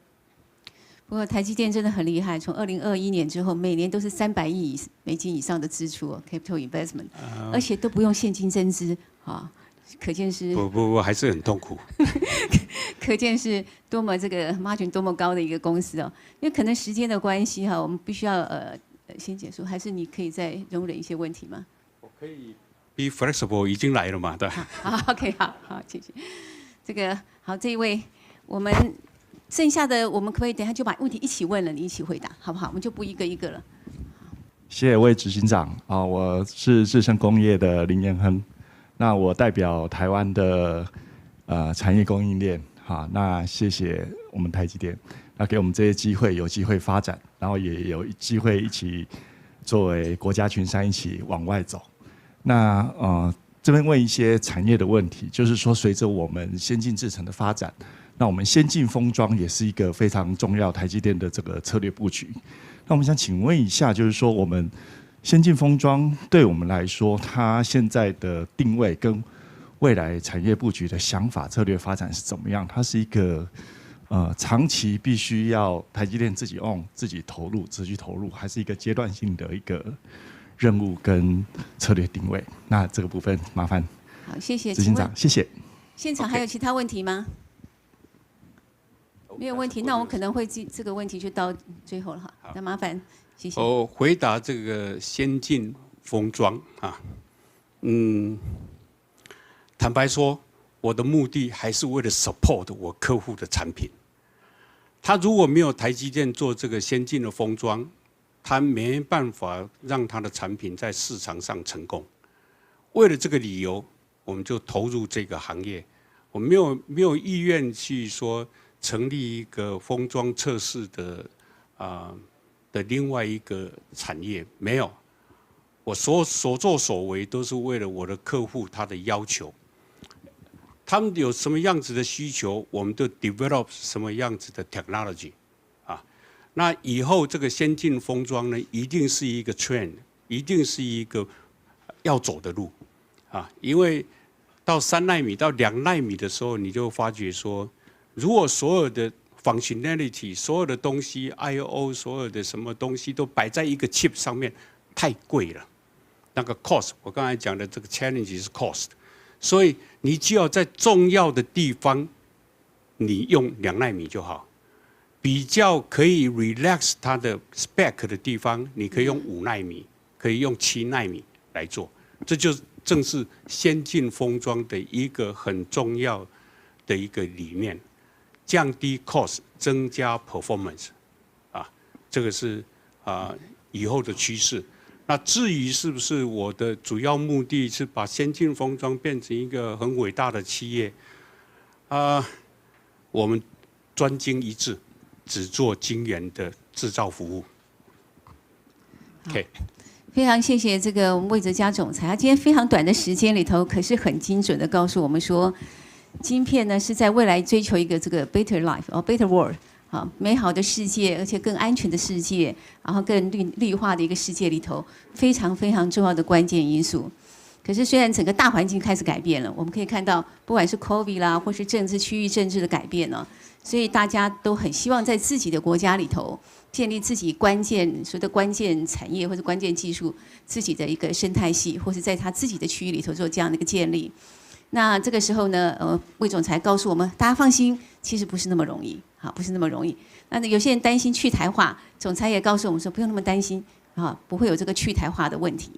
不过台积电真的很厉害，从2021年之后，每年都是300亿美金以上的支出，capital investment，而且都不用现金增资可见是不还是很痛苦。可见是多么这个 margin 多么高的一个公司因为可能时间的关系我们必须要先结束，还是你可以再容忍一些问题吗？我可以。Be flexible 已经来了嘛？对。好 ，OK， 好，谢谢。这个好，这一位，我们剩下的我们可不可以等一下就把问题一起问了，你一起回答，好不好？我们就不一个一个了。谢谢魏执行长我是智胜工业的林彦亨，那我代表台湾的产业供应链那谢谢我们台积电，那给我们这些机会，有机会发展，然后也有机会一起作为国家群山一起往外走。那这边问一些产业的问题，就是说随着我们先进制程的发展，那我们先进封装也是一个非常重要台积电的这个策略布局。那我们想请问一下，就是说我们先进封装对我们来说，它现在的定位跟未来产业布局的想法、策略发展是怎么样？它是一个长期必须要台积电自己 own、自己投入、持续投入，还是一个阶段性的一个任务跟策略定位？那这个部分麻烦好，谢谢执行长，谢谢。现场还有其他问题吗？没有问题，那我可能会这个问题就到最后了哈。那麻烦，谢谢。我回答这个先进封装啊，坦白说，我的目的还是为了 support 我客户的产品。他如果没有台积电做这个先进的封装，他没办法让他的产品在市场上成功。为了这个理由，我们就投入这个行业。我没有意愿去说成立一个封装测试的另外一个产业，没有。我所作所为都是为了我的客户他的要求。他们有什么样子的需求，我们就 develop 什么样子的 technology 啊。那以后这个先进封装呢，一定是一个 trend， 一定是一个要走的路啊。因为到3奈米到2奈米的时候，你就发觉说，如果所有的 functionality， 所有的东西 I/O， 所有的什么东西都摆在一个 chip 上面，太贵了。那个 cost， 我刚才讲的这个 challenge 是 cost。所以你只要在重要的地方，你用2奈米就好；比较可以 relax 它的 spec 的地方，你可以用5奈米，可以用7奈米来做。这就正是先进封装的一个很重要的一个理念，降低 cost， 增加 performance， 啊，这个是以后的趋势。那至于是不是我的主要目的是把先进封装变成一个很伟大的企业，我们专精一致，只做晶圆的制造服务。OK， 非常谢谢这个我们魏哲家总裁，他今天非常短的时间里头，可是很精准的告诉我们说，晶片呢是在未来追求一个这个 better life better world。好，美好的世界，而且更安全的世界，然后更绿化的一个世界里头，非常非常重要的关键因素。可是虽然整个大环境开始改变了，我们可以看到，不管是 COVID 啦，或是政治区域政治的改变呢，所以大家都很希望在自己的国家里头建立自己所谓的关键产业或者关键技术自己的一个生态系，或是在他自己的区域里头做这样的一个建立。那这个时候呢，魏总裁告诉我们，大家放心，其实不是那么容易，好，不是那么容易。那有些人担心去台化，总裁也告诉我们说，不用那么担心，啊，不会有这个去台化的问题。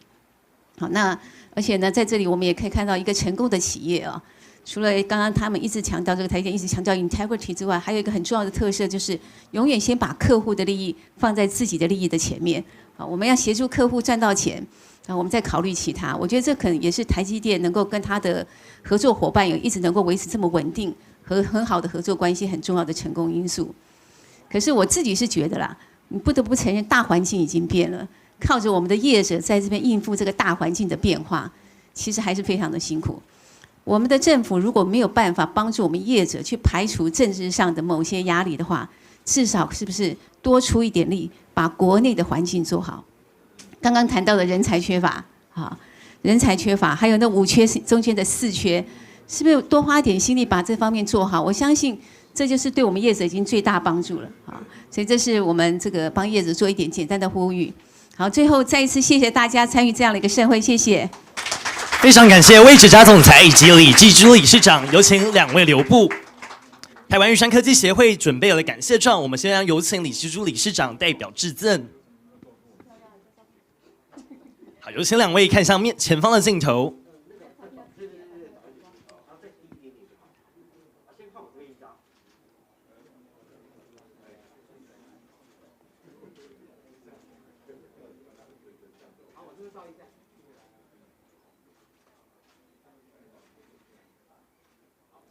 好，那而且呢，在这里我们也可以看到一个成功的企业啊，除了刚刚他们一直强调这个台积电一直强调 integrity 之外，还有一个很重要的特色就是永远先把客户的利益放在自己的利益的前面。啊，我们要协助客户赚到钱。我们再考虑其他，我觉得这可能也是台积电能够跟他的合作伙伴一直能够维持这么稳定和很好的合作关系很重要的成功因素。可是我自己是觉得啦，你不得不承认大环境已经变了，靠着我们的业者在这边应付这个大环境的变化，其实还是非常的辛苦。我们的政府如果没有办法帮助我们业者去排除政治上的某些压力的话，至少是不是多出一点力，把国内的环境做好？刚刚谈到的人才缺乏，啊，人才缺乏，还有那5缺中间的4缺，是不是多花一点心力把这方面做好？我相信这就是对我们业者已经最大帮助了啊！所以这是我们这个帮业者做一点简单的呼吁。好，最后再一次谢谢大家参与这样的一个盛会，谢谢。非常感谢魏哲家总裁以及李继珠理事长，有请2位留步。台湾玉山科技协会准备了感谢状，我们先让有请李继珠理事长代表致赠。好，有请2位看向前方的镜头。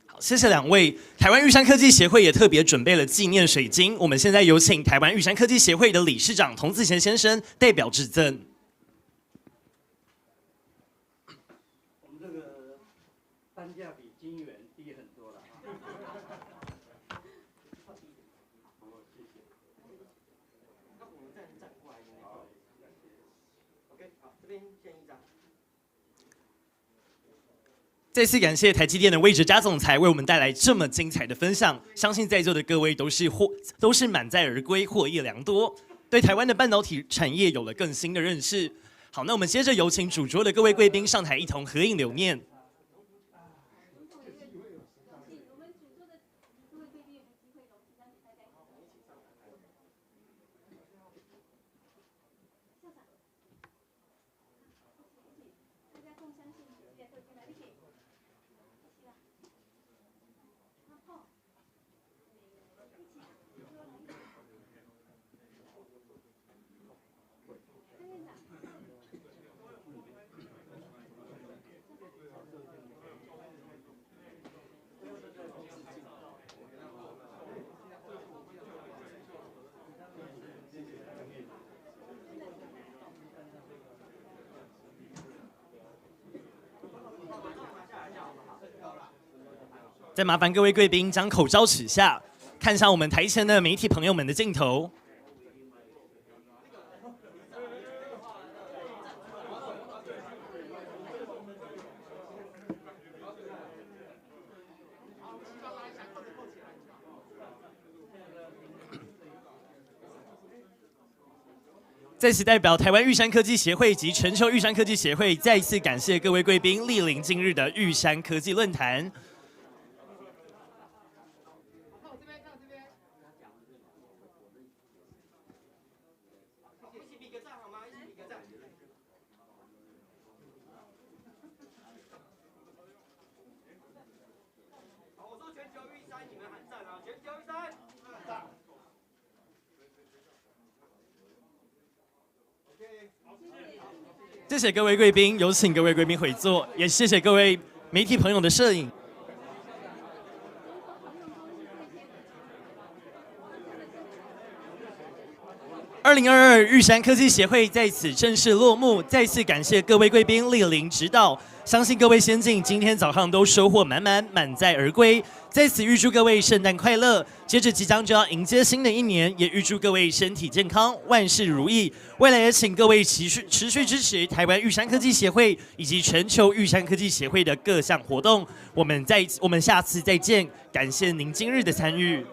好，谢谢2位。台湾玉山科技协会也特别准备了纪念水晶，我们现在有请台湾玉山科技协会的理事长童子贤先生代表致赠。单价比晶圆低很多了啊！谢谢。那我们再站过来一点。好 ，OK， 好，这边先1张。再次感谢台积电的魏哲家总裁为我们带来这么精彩的分享，相信在座的各位都是满载而归，获益良多，对台湾的半导体产业有了更新的认识。好，那我们接着有请主桌的各位贵宾上台一同合影留念。再麻烦各位贵宾将口罩取下，看向我们台前的媒体朋友们的镜头。在此代表台湾玉山科技协会及全球玉山科技协会，再一次感谢各位贵宾莅临今日的玉山科技论坛。谢谢各位贵宾，有请各位贵宾回座，也谢谢各位媒体朋友的摄影。2022玉山科技协会在此正式落幕，再次感谢各位贵宾莅临指导，相信各位先进今天早上都收获满满，满载而归。在此预祝各位圣诞快乐！接着即将就要迎接新的一年，也预祝各位身体健康，万事如意。未来也请各位持续支持台湾玉山科技协会以及全球玉山科技协会的各项活动。我们下次再见，感谢您今日的参与。